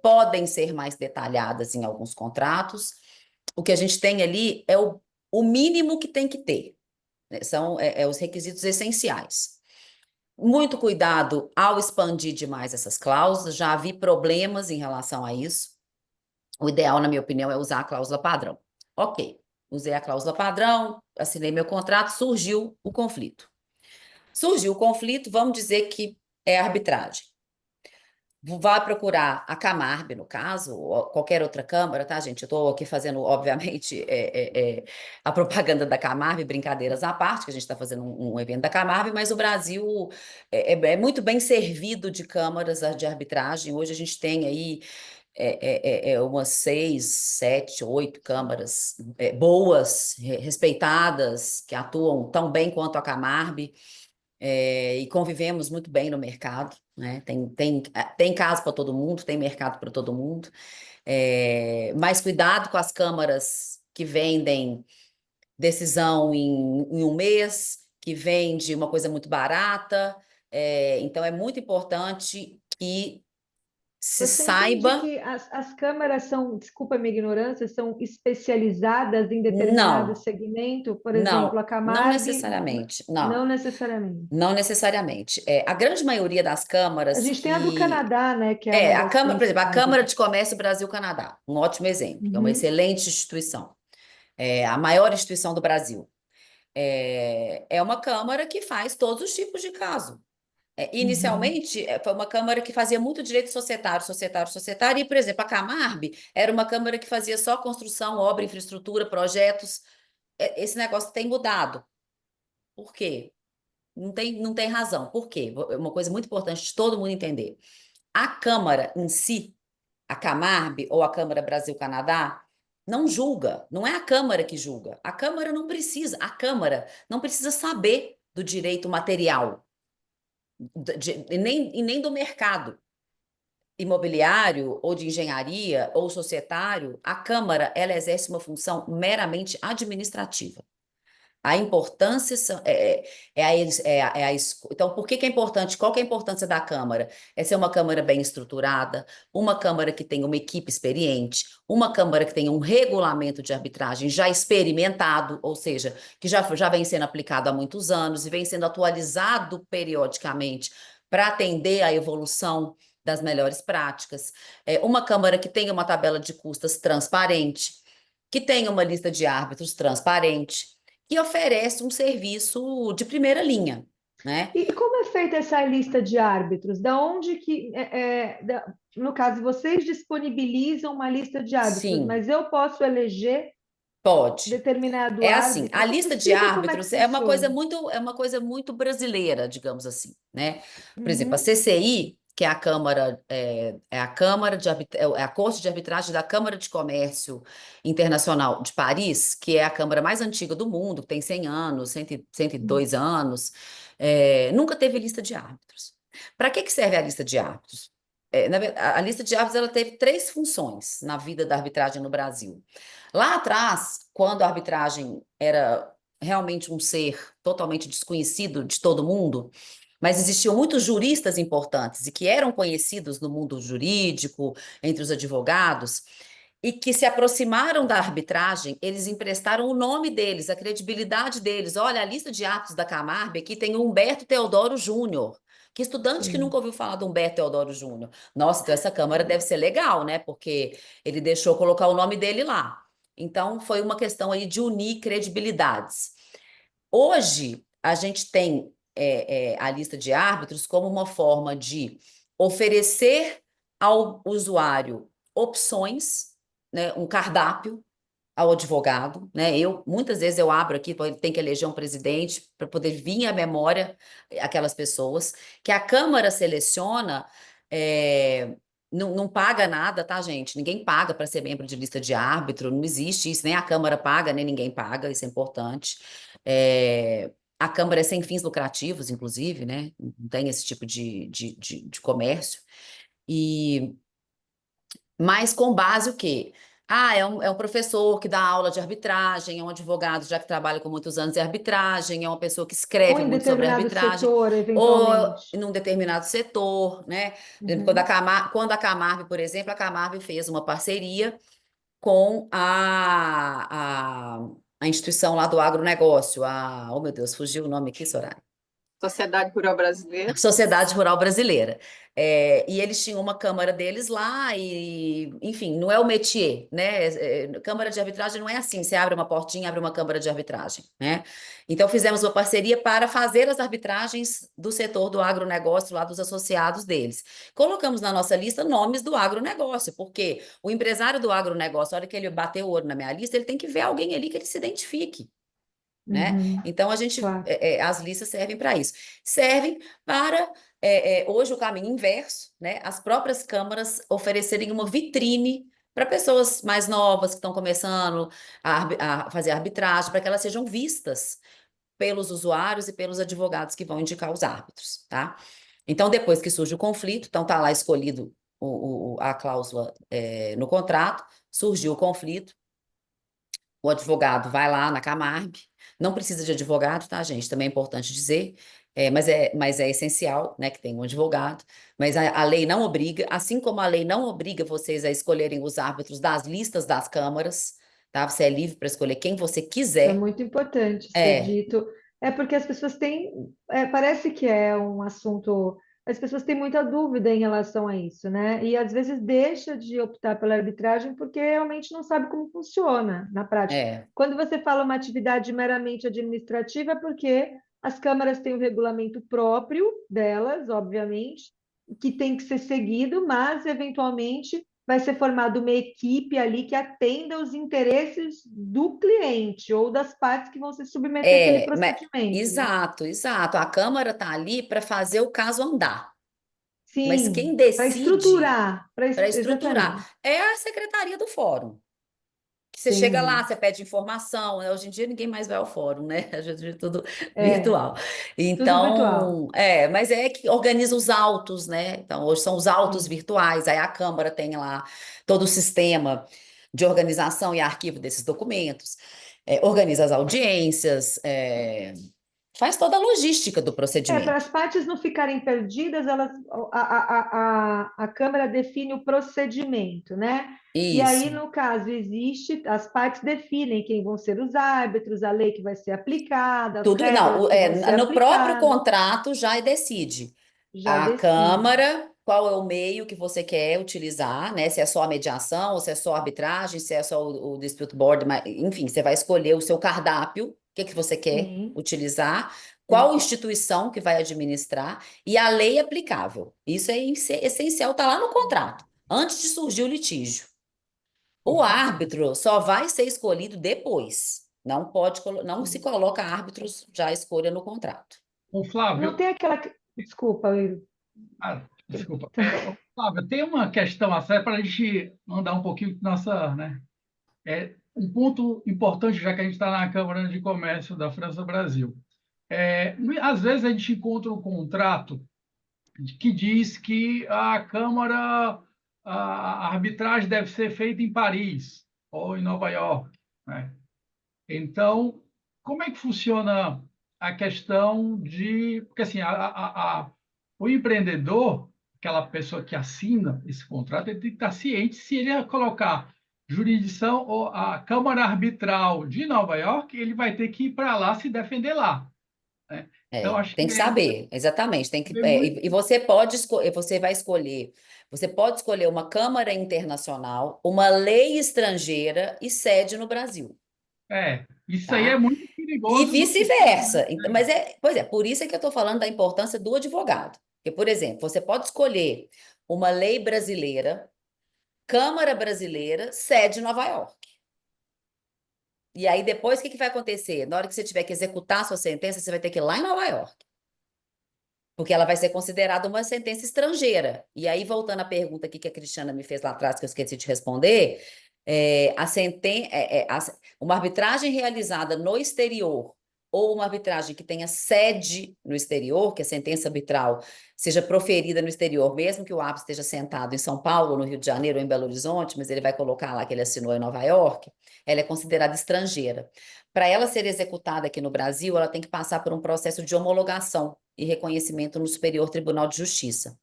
podem ser mais detalhadas em alguns contratos. O que a gente tem ali é o mínimo que tem que ter, né? São os requisitos essenciais. Muito cuidado ao expandir demais essas cláusulas, já vi problemas em relação a isso. O ideal, na minha opinião, é usar a cláusula padrão. Ok, usei a cláusula padrão, assinei meu contrato, surgiu o conflito. Surgiu o conflito, vamos dizer que é arbitragem. Vai procurar a Camarb, no caso, ou qualquer outra câmara, tá, gente? Eu estou aqui fazendo, obviamente, a propaganda da Camarb, brincadeiras à parte, que a gente está fazendo um evento da Camarb, mas o Brasil é muito bem servido de câmaras de arbitragem. Hoje a gente tem aí umas 6, 7, 8 câmaras boas, respeitadas, que atuam tão bem quanto a Camarb. E convivemos muito bem no mercado, né? Tem caso para todo mundo, tem mercado para todo mundo. Mas cuidado com as câmaras que vendem decisão em um mês, que vende uma coisa muito barata. Então, é muito importante que se Você entende saiba. que as câmaras são, desculpa a minha ignorância, são especializadas em determinado Não, segmento? Por exemplo, não, a não Camarg, necessariamente, não não, necessariamente. não necessariamente. A grande maioria das A câmaras gente tem a do que Canadá, né, que é uma A das Câmara, por exemplo, a principais Câmara aqui. de Comércio Brasil-Canadá, um ótimo exemplo, é uma Uhum, excelente instituição, a maior instituição do Brasil. É uma Câmara que faz todos os tipos de caso. uhum. Inicialmente, foi uma Câmara que fazia muito direito societário, societário, societário, e, por exemplo, a Camarb era uma Câmara que fazia só construção, obra, infraestrutura, projetos. Esse negócio tem mudado. Por quê? Não tem razão. Por quê? É uma coisa muito importante de todo mundo entender. A Câmara em si, a Camarb ou a Câmara Brasil-Canadá, não julga, não é a Câmara que julga. A Câmara não precisa saber do direito material, e nem do mercado imobiliário ou de engenharia ou societário. A Câmara, ela exerce uma função meramente administrativa. A importância então, por que que é importante? Qual que é a importância da Câmara? É ser uma Câmara bem estruturada, uma Câmara que tenha uma equipe experiente, uma Câmara que tenha um regulamento de arbitragem já experimentado, ou seja, que já vem sendo aplicado há muitos anos e vem sendo atualizado periodicamente para atender à evolução das melhores práticas. Uma Câmara que tenha uma tabela de custas transparente, que tenha uma lista de árbitros transparente, que oferece um serviço de primeira linha, né? E como é feita essa lista de árbitros? Da onde que, no caso, vocês disponibilizam uma lista de árbitros, Sim, mas eu posso eleger pode. determinado É assim, árbitro? a lista de Explica como é que árbitros funciona. é uma coisa muito brasileira, digamos assim, né? Por exemplo, a Uhum, CCI, que é a Câmara, é a Câmara é a Corte de Arbitragem da Câmara de Comércio Internacional de Paris, que é a câmara mais antiga do mundo, que tem 100 anos, 102 anos, nunca teve lista de árbitros. Para que serve a lista de árbitros? A lista de árbitros ela teve três funções na vida da arbitragem no Brasil. Lá atrás, quando a arbitragem era realmente um ser totalmente desconhecido de todo mundo, mas existiam muitos juristas importantes e que eram conhecidos no mundo jurídico, entre os advogados, e que se aproximaram da arbitragem, eles emprestaram o nome deles, a credibilidade deles. Olha, a lista de atos da Camarb aqui tem o Humberto Teodoro Júnior. Que estudante que sim. nunca ouviu falar do Humberto Teodoro Júnior? Nossa, então essa Câmara deve ser legal, né? Porque ele deixou colocar o nome dele lá. Então, foi uma questão aí de unir credibilidades. Hoje, a gente tem a lista de árbitros como uma forma de oferecer ao usuário opções, né, um cardápio ao advogado, né? Muitas vezes eu abro aqui, ele tem que eleger um presidente para poder vir à memória aquelas pessoas que a Câmara seleciona Não paga nada, tá, gente? Ninguém paga para ser membro de lista de árbitro, não existe isso, nem a Câmara paga, nem ninguém paga, isso é importante. A Câmara é sem fins lucrativos, inclusive, né? Não tem esse tipo de comércio. E mas com base o quê? É um professor que dá aula de arbitragem, é um advogado já que trabalha com muitos anos em arbitragem, é uma pessoa que Ou escreve em muito sobre determinado arbitragem, setor, ou eventualmente. num determinado setor, né? Por exemplo, Uhum. quando a Camargo, por exemplo, a Camargo fez uma parceria com a instituição lá do agronegócio, oh meu Deus, fugiu o nome aqui, Soraya. Sociedade Rural Brasileira. Sociedade Rural Brasileira. E eles tinham uma câmara deles lá, e, enfim, não é o métier, né? Câmara de arbitragem não é assim, você abre uma portinha, abre uma câmara de arbitragem, né? Então fizemos uma parceria para fazer as arbitragens do setor do agronegócio, lá dos associados deles. Colocamos na nossa lista nomes do agronegócio, porque o empresário do agronegócio, a hora que ele bater o olho na minha lista, ele tem que ver alguém ali que ele se identifique, né? Uhum. Então Claro. as listas servem para isso. Servem para hoje o caminho inverso, né? As próprias câmaras oferecerem uma vitrine para pessoas mais novas que estão começando a fazer arbitragem, para que elas sejam vistas pelos usuários e pelos advogados que vão indicar os árbitros, tá? Então, depois que surge o conflito, então tá lá escolhido a cláusula no contrato, surgiu o conflito, o advogado vai lá na Camarg, não precisa de advogado, tá, gente? Também é importante dizer, mas é essencial, né, que tenha um advogado. Mas a lei não obriga, assim como a lei não obriga vocês a escolherem os árbitros das listas das câmaras, tá? Você é livre para escolher quem você Isso é quiser. muito importante ser É, dito. É porque as pessoas têm, parece que é um assunto, as pessoas têm muita dúvida em relação a isso, né? E às vezes deixa de optar pela arbitragem porque realmente não sabe como funciona na prática. é, Quando você fala uma atividade meramente administrativa, é porque as câmaras têm um regulamento próprio delas, obviamente, que tem que ser seguido, mas eventualmente vai ser formada uma equipe ali que atenda os interesses do cliente ou das partes que vão se submeter àquele procedimento, né? exato, exato. A Câmara tá ali para fazer o caso andar. Mas quem Sim, para decide estruturar, para exatamente. estruturar é a Secretaria do Fórum. Que você chega lá, Entendi. você pede informação, né? Hoje em dia ninguém mais vai ao fórum, né? A gente é tudo É, virtual. tudo virtual. Então, mas é que organiza os autos, né? Então, hoje são os autos Sim. virtuais, aí a Câmara tem lá todo o sistema de organização e arquivo desses documentos, organiza as audiências, faz toda a logística do Para procedimento. as partes não ficarem perdidas, a Câmara define o procedimento, né? E aí, Isso. no caso, as partes definem quem vão ser os árbitros, a lei que vai ser aplicada, as Tudo, não, regras que vão ser no próprio aplicadas, contrato já decide. já A decide. Câmara, qual é o meio que você quer utilizar, né? Se é só a mediação, ou se é só a arbitragem, se é só o dispute board, enfim, você vai escolher o seu cardápio, o que que você quer Sim, utilizar, qual sim. instituição que vai administrar e a lei aplicável. Isso é essencial, tá lá no contrato, antes de surgir o litígio. Ô, O Flá- árbitro só vai ser escolhido depois. Não pode, não se Sim. coloca árbitros já escolha no contrato. ô, Não Flávio, tem aquela. Desculpa, Will. desculpa. Ô, Flávio, tem uma questão a sério para a gente andar um pouquinho com nossa, né? Um ponto importante, já que a gente está na Câmara de Comércio da França-Brasil. Às vezes a gente encontra um contrato que diz que a Câmara, a arbitragem deve ser feita em Paris ou em Nova York, né? Então, como é que funciona a questão de. Porque, assim, o empreendedor, aquela pessoa que assina esse contrato, ele tem que estar ciente se ele colocar jurisdição ou a Câmara Arbitral de Nova York, ele vai ter que ir para lá se defender lá, né? Então, acho Tem que que saber, exatamente. Tem que, é muito. e você pode escolher, você vai escolher, você pode escolher uma Câmara Internacional, uma lei estrangeira e sede no Brasil, Isso aí é tá? muito E perigoso no futuro, né? vice-versa. Pois é, por isso é que eu estou falando da importância do advogado. Porque, por exemplo, você pode escolher uma lei brasileira, Câmara Brasileira, sede em Nova York. E aí, depois, o que que vai acontecer? Na hora que você tiver que executar a sua sentença, você vai ter que ir lá em Nova York. porque ela vai ser considerada uma sentença estrangeira. E aí, voltando à pergunta aqui que a Cristiana me fez lá atrás, que eu esqueci de responder, uma arbitragem realizada no exterior ou uma arbitragem que tenha sede no exterior, que a sentença arbitral seja proferida no exterior, mesmo que o árbitro esteja sentado em São Paulo, no Rio de Janeiro ou em Belo Horizonte, mas ele vai colocar lá que ele assinou em Nova York, ela é considerada estrangeira. Para ela ser executada aqui no Brasil, ela tem que passar por um processo de homologação e reconhecimento no Superior Tribunal de Justiça.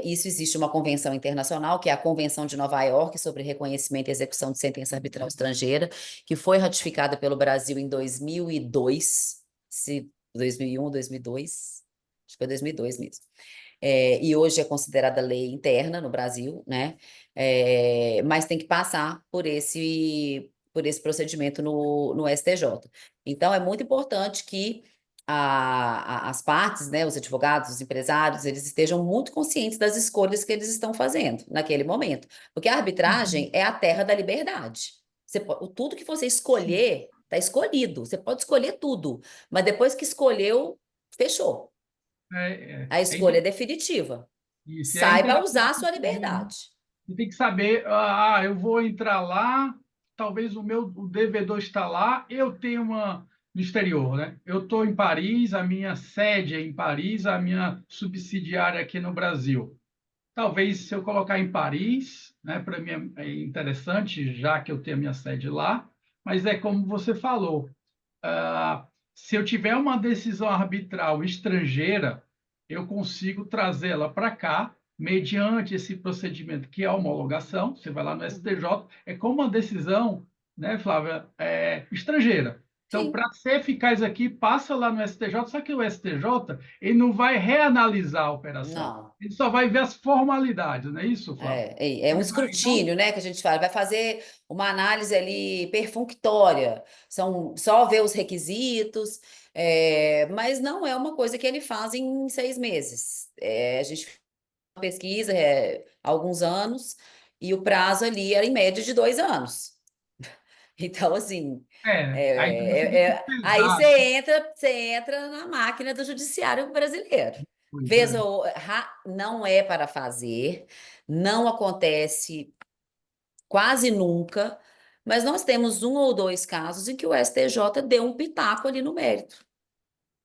Isso existe uma convenção internacional, que é a Convenção de Nova York sobre reconhecimento e execução de sentença arbitral estrangeira, que foi ratificada pelo Brasil em 2002, 2001, 2002, acho que foi 2002 mesmo. E hoje é considerada lei interna no Brasil, né? Mas tem que passar por esse procedimento no STJ. Então, é muito importante que as partes, né, os advogados, os empresários, eles estejam muito conscientes das escolhas que eles estão fazendo naquele momento. Porque a arbitragem é a terra da liberdade. Tudo que você escolher, está escolhido. Você pode escolher tudo, mas depois que escolheu, fechou. A escolha é definitiva. Isso, e é Saiba usar a interessante sua também, né? liberdade. Você tem que saber, eu vou entrar lá, talvez o devedor está lá, eu tenho uma no exterior, né? Eu estou em Paris, a minha sede é em Paris, a minha subsidiária aqui no Brasil. Talvez se eu colocar em Paris, né, para mim é interessante, já que eu tenho a minha sede lá, mas é como você falou, se eu tiver uma decisão arbitral estrangeira, eu consigo trazê-la para cá, mediante esse procedimento que é a homologação. Você vai lá no STJ, é como uma decisão, né, Flávia, estrangeira. Então, Sim. para ser eficaz aqui, passa lá no STJ, só que o STJ ele não vai reanalisar a operação. Não. Ele só vai ver as formalidades, não é isso, Flávia? É um escrutínio, né, que a gente fala. Vai fazer uma análise ali perfunctória. Só ver os requisitos, mas não é uma coisa que ele faz em 6 meses. A gente fez uma pesquisa há alguns anos e o prazo ali era em média de 2 anos. Então, assim, Aí você tem que aí pesar. você entra na máquina do judiciário brasileiro. Pois Vez é. ou não é para fazer, não acontece quase nunca, mas nós temos 1 ou 2 casos em que o STJ deu um pitaco ali no mérito,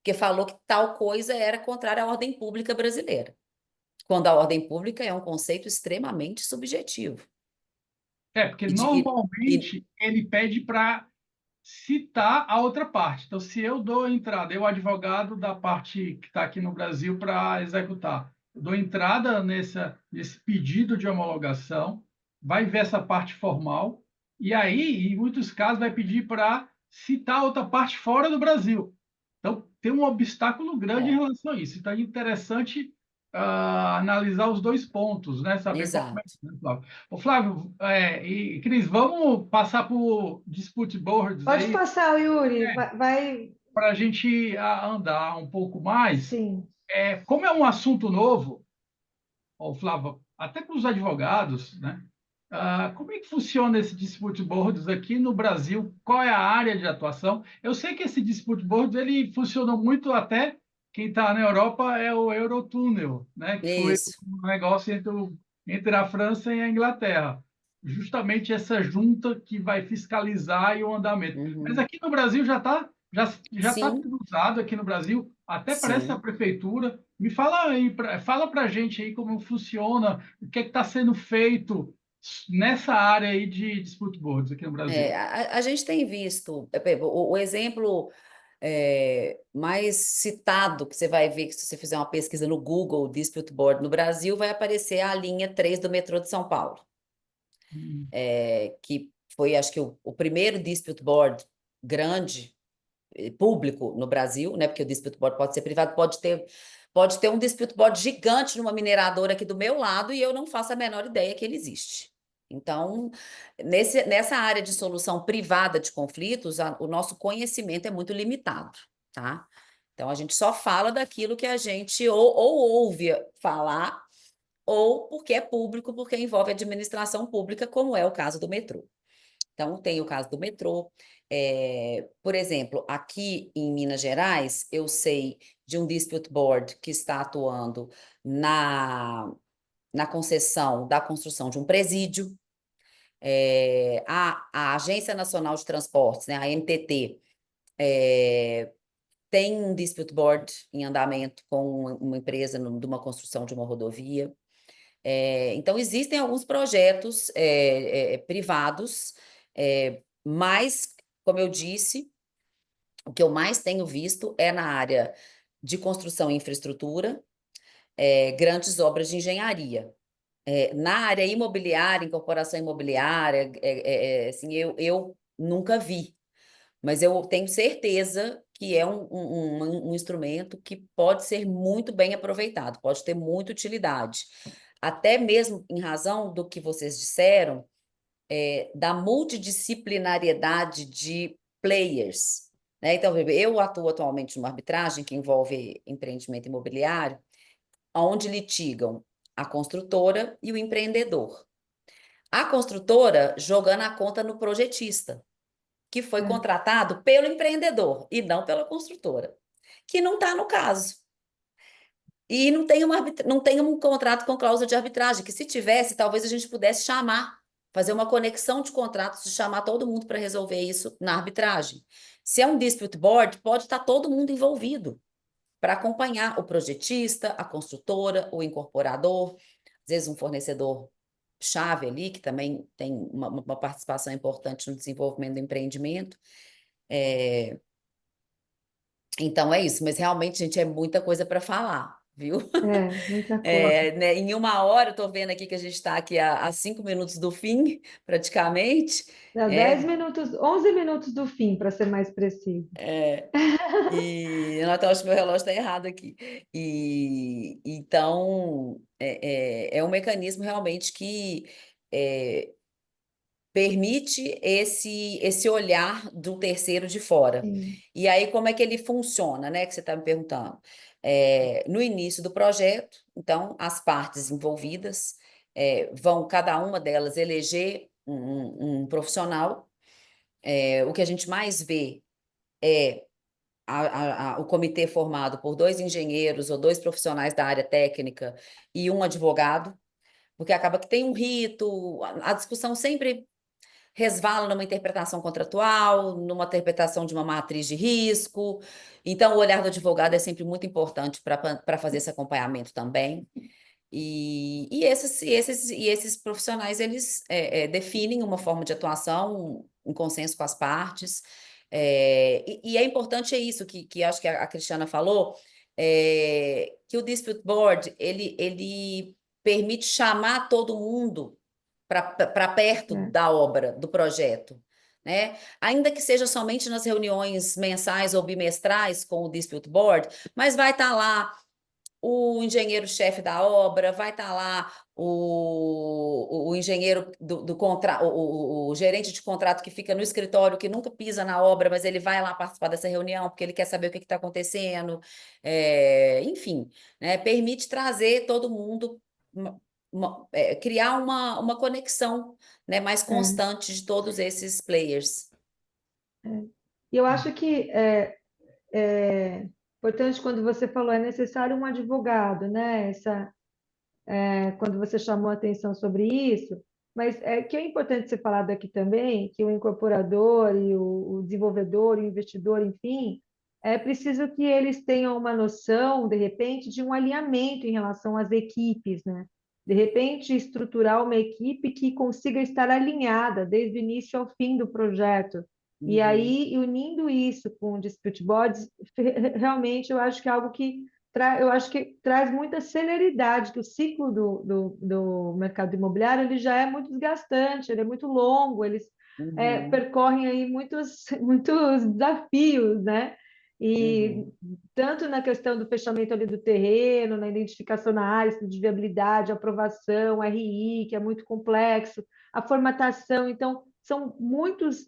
que falou que tal coisa era contrária à ordem pública brasileira, quando a ordem pública é um conceito extremamente subjetivo. Porque E, de- normalmente ele pede para citar a outra parte. Então, se eu dou entrada, eu, advogado da parte que está aqui no Brasil para executar, eu dou entrada nesse pedido de homologação, vai ver essa parte formal, e aí, em muitos casos, vai pedir para citar outra parte fora do Brasil. Então, tem um obstáculo grande em é, relação a isso. Então, é interessante analisar os dois pontos, né? Saber qual é. exato. Flávio. Ô, Flávio e Cris, vamos passar por dispute boards Pode aí passar, Yuri. Vai. para a gente andar um pouco mais. Sim. Como é um assunto novo, ô, Flávio, até para os advogados, né? Como é que funciona esse dispute boards aqui no Brasil? Qual é a área de atuação? Eu sei que esse dispute boards ele funciona muito até quem está na Europa é o Eurotunnel, né? Que foi Isso. um negócio entre a França e a Inglaterra. Justamente essa junta que vai fiscalizar e o andamento. Mas Uhum. aqui no Brasil já tá Sim, tudo usado aqui no Brasil, até parece a sim. prefeitura. Me fala aí, fala para a gente aí como funciona, o que está sendo feito nessa área aí de dispute boards aqui no Brasil. A gente tem visto o exemplo mais citado que você vai ver que se você fizer uma pesquisa no Google Dispute Board no Brasil, vai aparecer a linha 3 do metrô de São Paulo, Hum. que foi, acho que, o primeiro Dispute Board grande, público no Brasil, né? Porque o Dispute Board pode ser privado, pode ter um Dispute Board gigante numa mineradora aqui do meu lado e eu não faço a menor ideia que ele existe. Então, nessa área de solução privada de conflitos, o nosso conhecimento é muito limitado, tá? Então, a gente só fala daquilo que a gente ou ouve falar, ou porque é público, porque envolve administração pública, como é o caso do metrô. Então, tem o caso do metrô. Por exemplo, aqui em Minas Gerais, eu sei de um dispute board que está atuando na concessão da construção de um presídio. A Agência Nacional de Transportes, né, a NTT, tem um dispute board em andamento com uma empresa de uma construção de uma rodovia. Então, existem alguns projetos privados, mas, como eu disse, o que eu mais tenho visto é na área de construção e infraestrutura, grandes obras de engenharia. Na área imobiliária, incorporação imobiliária, assim, eu nunca vi, mas eu tenho certeza que é um instrumento que pode ser muito bem aproveitado, pode ter muita utilidade. Até mesmo em razão do que vocês disseram, da multidisciplinariedade de players, né? Então, eu atuo atualmente numa arbitragem que envolve empreendimento imobiliário, onde litigam a construtora e o empreendedor. A construtora jogando a conta no projetista, que foi contratado pelo empreendedor e não pela construtora, que não está no caso. E não tem um contrato com cláusula de arbitragem, que se tivesse, talvez a gente pudesse fazer uma conexão de contratos e chamar todo mundo para resolver isso na arbitragem. Se é um dispute board, pode estar todo mundo envolvido para acompanhar o projetista, a construtora, o incorporador, às vezes um fornecedor chave ali, que também tem uma participação importante no desenvolvimento do empreendimento. Então é isso, mas realmente, gente, é muita coisa para falar, viu? Muita coisa. Né, em 1 hora, eu estou vendo aqui que a gente está aqui a 5 minutos do fim, praticamente. 10 minutos, 11 minutos do fim, para ser mais preciso. E eu acho que meu relógio está errado aqui. E então é um mecanismo realmente que permite esse olhar do terceiro de fora. Sim. E aí, como é que ele funciona, né? Que você está me perguntando. No início do projeto, então, as partes envolvidas vão, cada uma delas, eleger um profissional. O que a gente mais vê é o comitê formado por 2 engenheiros ou 2 profissionais da área técnica e um advogado, porque acaba que tem um rito, a discussão sempre resvala numa interpretação contratual, numa interpretação de uma matriz de risco. Então, o olhar do advogado é sempre muito importante para fazer esse acompanhamento também. E esses profissionais, eles definem uma forma de atuação em consenso com as partes. E é importante isso que acho que a Cristiana falou, que o Dispute Board, ele permite chamar todo mundo para perto da obra, do projeto, né? Ainda que seja somente nas reuniões mensais ou bimestrais com o Dispute Board, mas vai estar lá o engenheiro-chefe da obra, vai estar lá o engenheiro do contrato, o gerente de contrato que fica no escritório, que nunca pisa na obra, mas ele vai lá participar dessa reunião, porque ele quer saber o que está acontecendo. Enfim, né, permite trazer todo mundo, criar uma conexão, né, mais constante de todos esses players. E eu acho que é importante, quando você falou, é necessário um advogado, né? Quando você chamou a atenção sobre isso, mas que é importante ser falado aqui também, que o incorporador e o desenvolvedor, o investidor, enfim, é preciso que eles tenham uma noção, de repente, de um alinhamento em relação às equipes, né? De repente, estruturar uma equipe que consiga estar alinhada desde o início ao fim do projeto. E aí, unindo isso com o Dispute Boards, realmente eu acho que é algo que eu acho que traz muita celeridade, que o ciclo do mercado imobiliário ele já é muito desgastante, ele é muito longo, eles percorrem aí muitos desafios, né? E tanto na questão do fechamento ali do terreno, na identificação na área, estudo de viabilidade, aprovação, RI, que é muito complexo, a formatação, então são muitos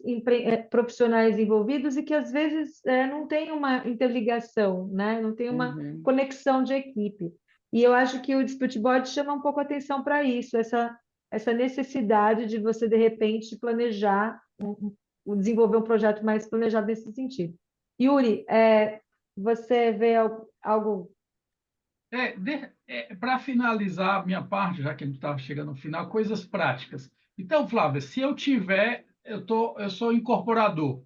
profissionais envolvidos e que às vezes não tem uma interligação, né? Não tem uma conexão de equipe. E eu acho que o Dispute Board chama um pouco a atenção para isso, essa necessidade de você, de repente, planejar desenvolver um projeto mais planejado nesse sentido. Yuri, você vê algo... Para finalizar a minha parte, já que a gente estava chegando no final, coisas práticas. Então, Flávia, se eu tiver, eu sou incorporador.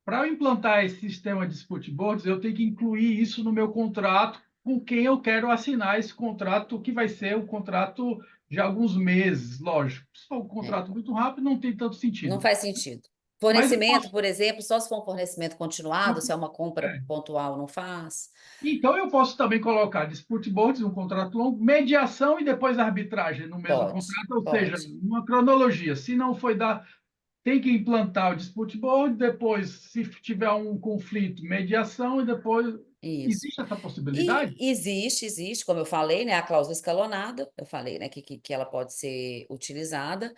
Para eu implantar esse sistema de Sputboards, eu tenho que incluir isso no meu contrato com quem eu quero assinar esse contrato, que vai ser um contrato de alguns meses, lógico. Se for um contrato muito rápido, não tem tanto Não sentido. faz sentido. Mas eu Fornecimento, posso. por exemplo, só se for um fornecimento continuado, se é uma compra É. pontual, não faz. Então, eu posso também colocar Sputboards, um contrato longo, mediação e depois arbitragem no mesmo Pode, contrato, ou seja, pode. uma cronologia. Se não foi dar, tem que implantar o Sputboard, depois, se tiver um conflito, mediação e depois. Isso. Existe essa E possibilidade? existe, como eu falei, né, a cláusula escalonada, eu falei, né, que ela pode ser utilizada,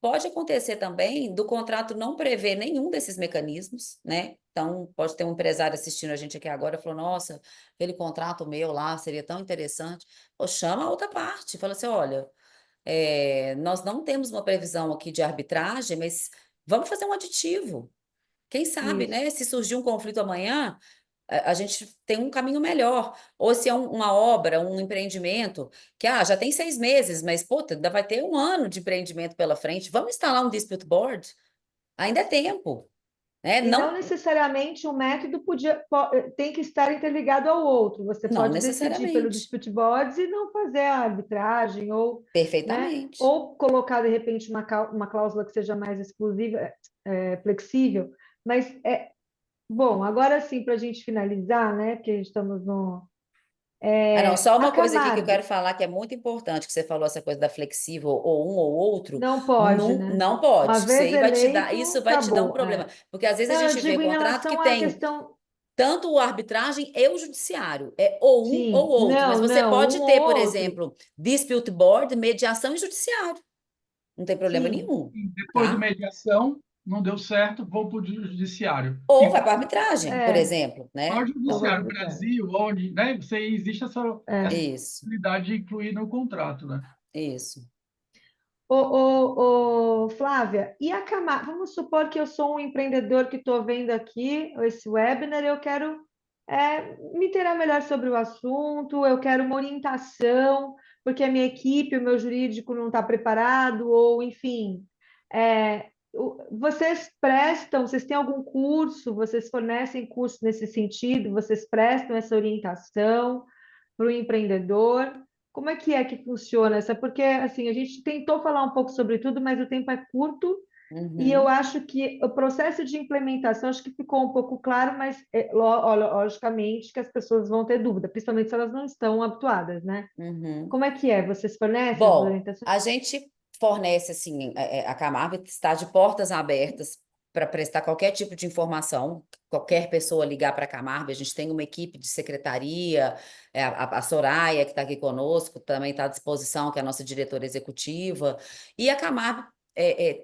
pode acontecer também do contrato não prever nenhum desses mecanismos, né? Então, pode ter um empresário assistindo a gente aqui agora e falou, nossa, aquele contrato meu lá seria tão interessante. Pô, chama a outra parte, fala assim, olha, nós não temos uma previsão aqui de arbitragem, mas vamos fazer um aditivo. Quem sabe, Isso. né? Se surgir um conflito amanhã, a gente tem um caminho melhor. Ou se é uma obra, um empreendimento, que já tem 6 meses, mas puta, ainda vai ter um ano de empreendimento pela frente. Vamos instalar um dispute board? Ainda é tempo, né? E não Não, necessariamente um método tem que estar interligado ao outro. Você não pode decidir pelo necessariamente. dispute boards e não fazer a arbitragem, ou, né, Perfeitamente. ou colocar, de repente, uma cláusula que seja mais exclusiva, flexível. Mas, bom, agora sim, para a gente finalizar, né, porque estamos no... Não, só A uma coisa aqui que eu Camargo quero falar que é muito importante, que você falou essa coisa da flexível ou um ou outro, não pode, não, né? não pode. Uma Isso vez aí vai te dar, eleito, isso vai te dar um acabou. problema. Porque às vezes a Não, eu gente vê digo em contrato que relação à tem questão... tanto o arbitragem e o judiciário. É ou um ou Sim, outro. Mas não, você não, pode um ter, ou por outro. exemplo, dispute board, mediação e judiciário. Não tem problema Sim. nenhum, Depois de tá? mediação, não deu certo, vou para o judiciário. Ou E vai qual para arbitragem, por exemplo, é o né? Ou vai Então, judiciário? arbitrar. Brasil, onde, né? Existe essa isso, possibilidade de incluir no contrato, né? isso. Flávia, e a Camargo? Vamos supor que eu sou um empreendedor que estou vendo aqui esse webinar, eu quero me inteirar melhor sobre o assunto, eu quero uma orientação, porque a minha equipe, o meu jurídico não está preparado, ou enfim. Vocês têm algum curso, vocês fornecem curso nesse sentido, vocês prestam essa orientação para o empreendedor? Como é que funciona essa? Porque assim, a gente tentou falar um pouco sobre tudo, mas o tempo é curto e eu Uhum, acho que o processo de implementação acho que ficou um pouco claro, mas logicamente que as pessoas vão ter dúvida, principalmente se elas não estão habituadas, né? uhum. Como é que é? Vocês fornecem as Bom, orientações? a gente fornece, assim, a Camargo está de portas abertas para prestar qualquer tipo de informação, qualquer pessoa ligar para a Camargo, a gente tem uma equipe de secretaria, a Soraya, que está aqui conosco, também está à disposição, que é a nossa diretora executiva, e a Camargo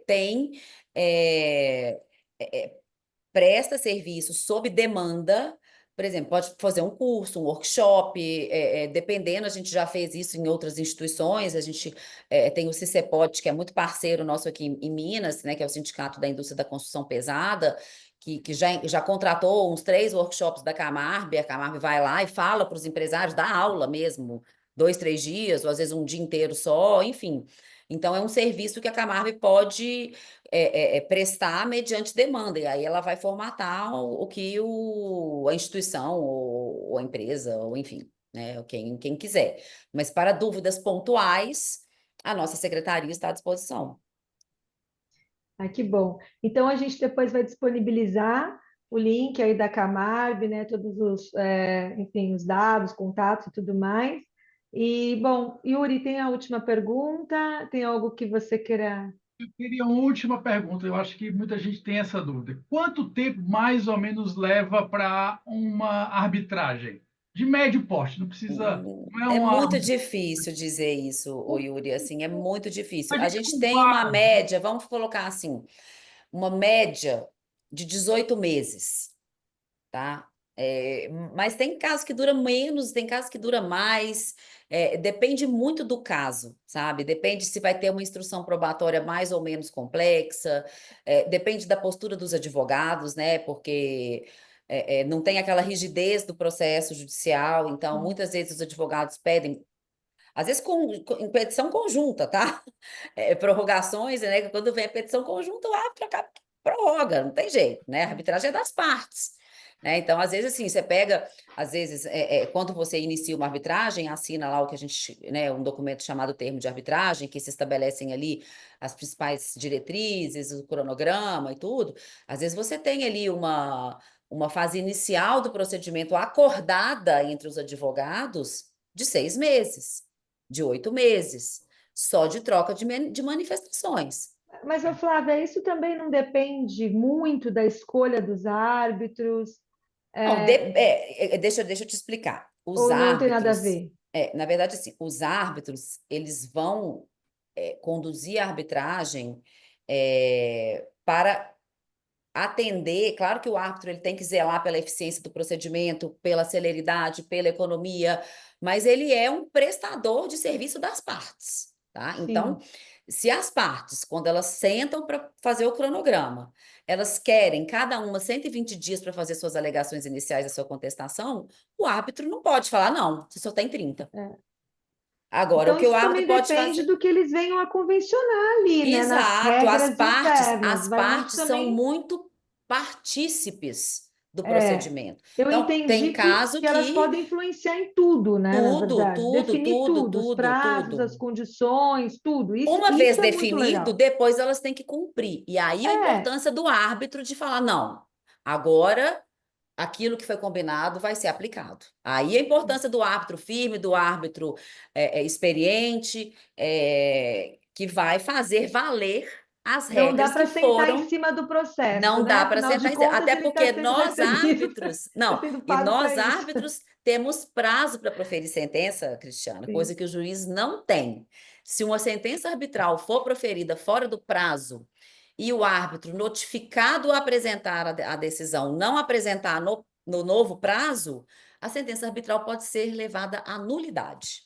tem, é, é, presta serviço sob demanda. Por exemplo, pode fazer um curso, um workshop, dependendo, a gente já fez isso em outras instituições, a gente tem o CICEPOD, que é muito parceiro nosso aqui em Minas, né, que é o Sindicato da Indústria da Construção Pesada, que já contratou uns 3 workshops da Camarbe, a Camarbe vai lá e fala para os empresários, dá aula mesmo, 2, 3 dias, ou às vezes um dia inteiro só, enfim. Então, é um serviço que a Camarbe pode prestar mediante demanda, e aí ela vai formatar o que a instituição ou a empresa, ou enfim, né, quem quiser. Mas para dúvidas pontuais, a nossa secretaria está à disposição. Ah, que bom. Então a gente depois vai disponibilizar o link aí da Camarb, né? Todos os, enfim, os dados, contatos e tudo mais. E, bom, Yuri, tem a última pergunta? Tem algo que você queira? Eu queria uma última pergunta, eu acho que muita gente tem essa dúvida. Quanto tempo mais ou menos leva para uma arbitragem? De médio porte, não precisa, não é É uma. muito difícil dizer isso, o Yuri, assim, é muito difícil. A A gente gente tem uma compara. média, vamos colocar assim, uma média de 18 meses, tá? Mas tem casos que dura menos, tem casos que dura mais. Depende muito do caso, sabe? Depende se vai ter uma instrução probatória mais ou menos complexa, depende da postura dos advogados, né? Porque não tem aquela rigidez do processo judicial, então muitas vezes os advogados pedem, às vezes em petição conjunta, tá? Prorrogações, né? Quando vem a petição conjunta, o árbitro acaba que prorroga, não tem jeito, né? A arbitragem é das partes. Né? Então, às vezes, assim, você pega, às vezes, quando você inicia uma arbitragem, assina lá o que a gente, né, um documento chamado termo de arbitragem, que se estabelecem ali as principais diretrizes, o cronograma e tudo. Às vezes você tem ali uma fase inicial do procedimento acordada entre os advogados de 6 meses, de 8 meses, só de troca de manifestações. Mas, ô, Flávia, isso também não depende muito da escolha dos árbitros, Não, deixa eu te explicar. Os ou não tem nada a árbitros, ver? na verdade, assim, os árbitros, eles vão conduzir a arbitragem para atender. Claro que o árbitro ele tem que zelar pela eficiência do procedimento, pela celeridade, pela economia, mas ele é um prestador de serviço das partes, tá? Então, Sim. se as partes, quando elas sentam para fazer o cronograma, elas querem cada uma 120 dias para fazer suas alegações iniciais da sua contestação, o árbitro não pode falar, não, você só tem 30. Agora, o Então, que o isso árbitro também pode depende fazer. do que eles venham a convencionar ali, né? Nas Exato, regras internas. as Vai muito partes são também. muito partícipes do procedimento. Eu Então, tem entendi caso que elas que podem influenciar em tudo, né? Na verdade, definir tudo, os prazos, as tudo. condições, tudo. Isso, Uma vez isso é muito definido, legal. depois elas têm que cumprir. E aí a É, importância do árbitro de falar, não, agora aquilo que foi combinado vai ser aplicado. Aí a importância do árbitro firme, do árbitro experiente, que vai fazer valer as não dá regras que para sentar em foram. cima do processo, Não né? dá para Afinal de sentar em cima. contas, Até ele está porque sendo nós recebido, árbitros, está não, sendo e pago para nós isso. árbitros temos prazo para proferir sentença, Cristiana, coisa Sim, que o juiz não tem. Se uma sentença arbitral for proferida fora do prazo e o árbitro notificado a apresentar a decisão não apresentar no novo prazo, a sentença arbitral pode ser levada à nulidade.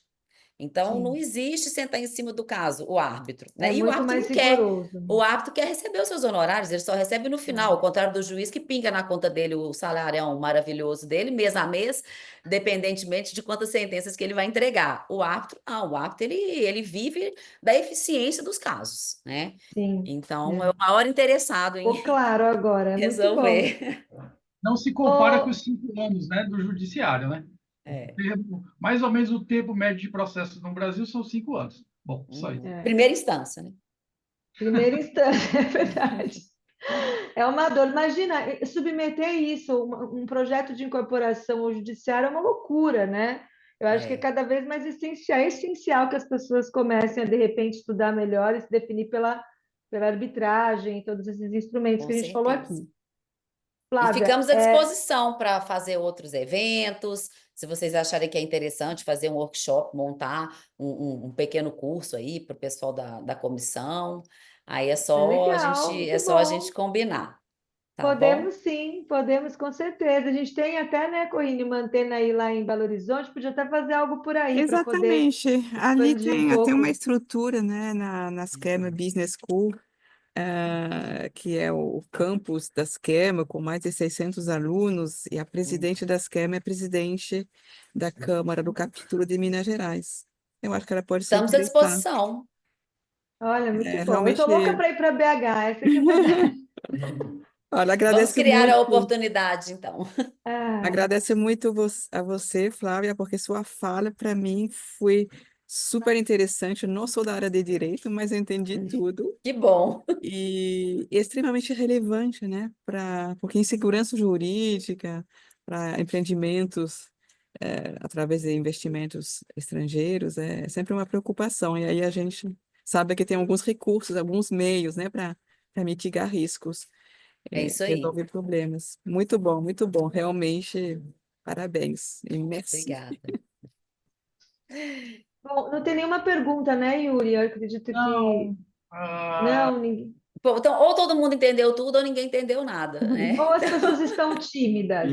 Então, não sim. existe sentar em cima do caso, o árbitro, É né? E o muito árbitro mais não quer. rigoroso, né? O árbitro quer receber os seus honorários, ele só recebe no final, ao contrário do juiz que pinga na conta dele o salarião maravilhoso dele, mês a mês, dependentemente de quantas sentenças que ele vai entregar. O árbitro, não, o árbitro ele vive da eficiência dos casos, né? Sim. Então, é É. o maior interessado em Ficou claro agora, é muito bom. resolver. Não se compara com Ô, os 5 anos, né, do judiciário, né? É. Mais ou menos o tempo médio de processo no Brasil são 5 anos. Bom, só isso. é, Primeira instância, né? primeira instância, é verdade. É uma dor. Imagina, submeter isso, um projeto de incorporação ao judiciário é uma loucura, né? Eu acho que é É, cada vez mais essencial que as pessoas comecem a, de repente, estudar melhor e se definir pela arbitragem, todos esses instrumentos com que a gente falou certeza. aqui. E Flávia, ficamos à disposição para fazer outros eventos. Se vocês acharem que é interessante fazer um workshop, montar um pequeno curso aí para o pessoal da comissão, aí é legal, é muito só a gente bom. combinar, tá bom? Podemos sim, podemos com certeza. A gente tem até, né, Corrine, uma antena aí lá em Belo Horizonte, podia até fazer algo por aí para poder Exatamente. Ali expandir um tem até uma pouco. estrutura, né, na Schema Business School, que é o campus da Schema, com mais de 600 alunos, e a Hum. presidente da Schema é presidente da Câmara do capítulo de Minas Gerais. Eu acho que ela pode se Estamos à interessar. disposição. Olha, muito bom. Eu tô louca Realmente, para ir para BH, essa que é a verdade. olha, Vamos agradeço criar a muito. oportunidade, então. Ah, Agradeço muito a você, Flávia, porque sua fala para mim foi super interessante. Eu não sou da área de direito, mas eu entendi tudo Que bom. e extremamente relevante, né? Porque insegurança jurídica para empreendimentos através de investimentos estrangeiros é sempre uma preocupação. E aí a gente sabe que tem alguns recursos, alguns meios, né, para mitigar riscos, É isso aí. resolver problemas. Muito bom, muito bom. Realmente, parabéns. E merci. Obrigada. bom, não tem nenhuma pergunta, né, Yuri? Eu acredito que Não, ah, não, ninguém. Pô, então, ou todo mundo entendeu tudo ou ninguém entendeu nada, né? Ou as pessoas estão tímidas.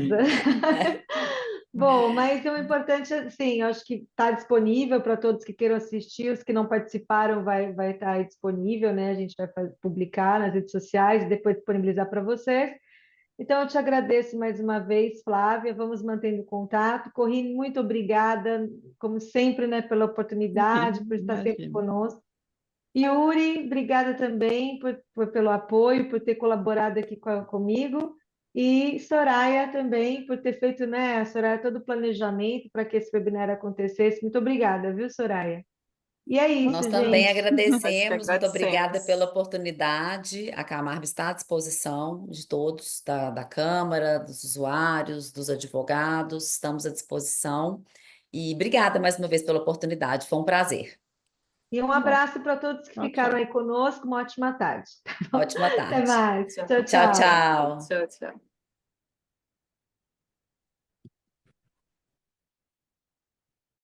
Bom, mas o importante, assim, eu acho que está disponível para todos que queiram assistir, os que não participaram vai estar aí disponível, né? A gente vai publicar nas redes sociais e depois disponibilizar para vocês. Então, eu te agradeço mais uma vez, Flávia. Vamos mantendo contato. Corrine, muito obrigada, como sempre, né, pela oportunidade, por estar sempre Imagina. conosco. Yuri, obrigada também pelo apoio, por ter colaborado aqui comigo. E Soraya também, por ter feito, né, Soraya, todo o planejamento para que esse webinar acontecesse. Muito obrigada, viu, Soraya? E é Nós isso, também gente. Nós que agradecemos, muito obrigada pela agradecemos. oportunidade. A Camargo está à disposição de todos, da Câmara, dos usuários, dos advogados, estamos à disposição. E obrigada mais uma vez pela oportunidade, foi um prazer. E um Bom, abraço para todos que ok. ficaram aí conosco. Uma ótima tarde. Ótima Até tarde. mais. Tchau, Tchau, Tchau, tchau. tchau. tchau, tchau.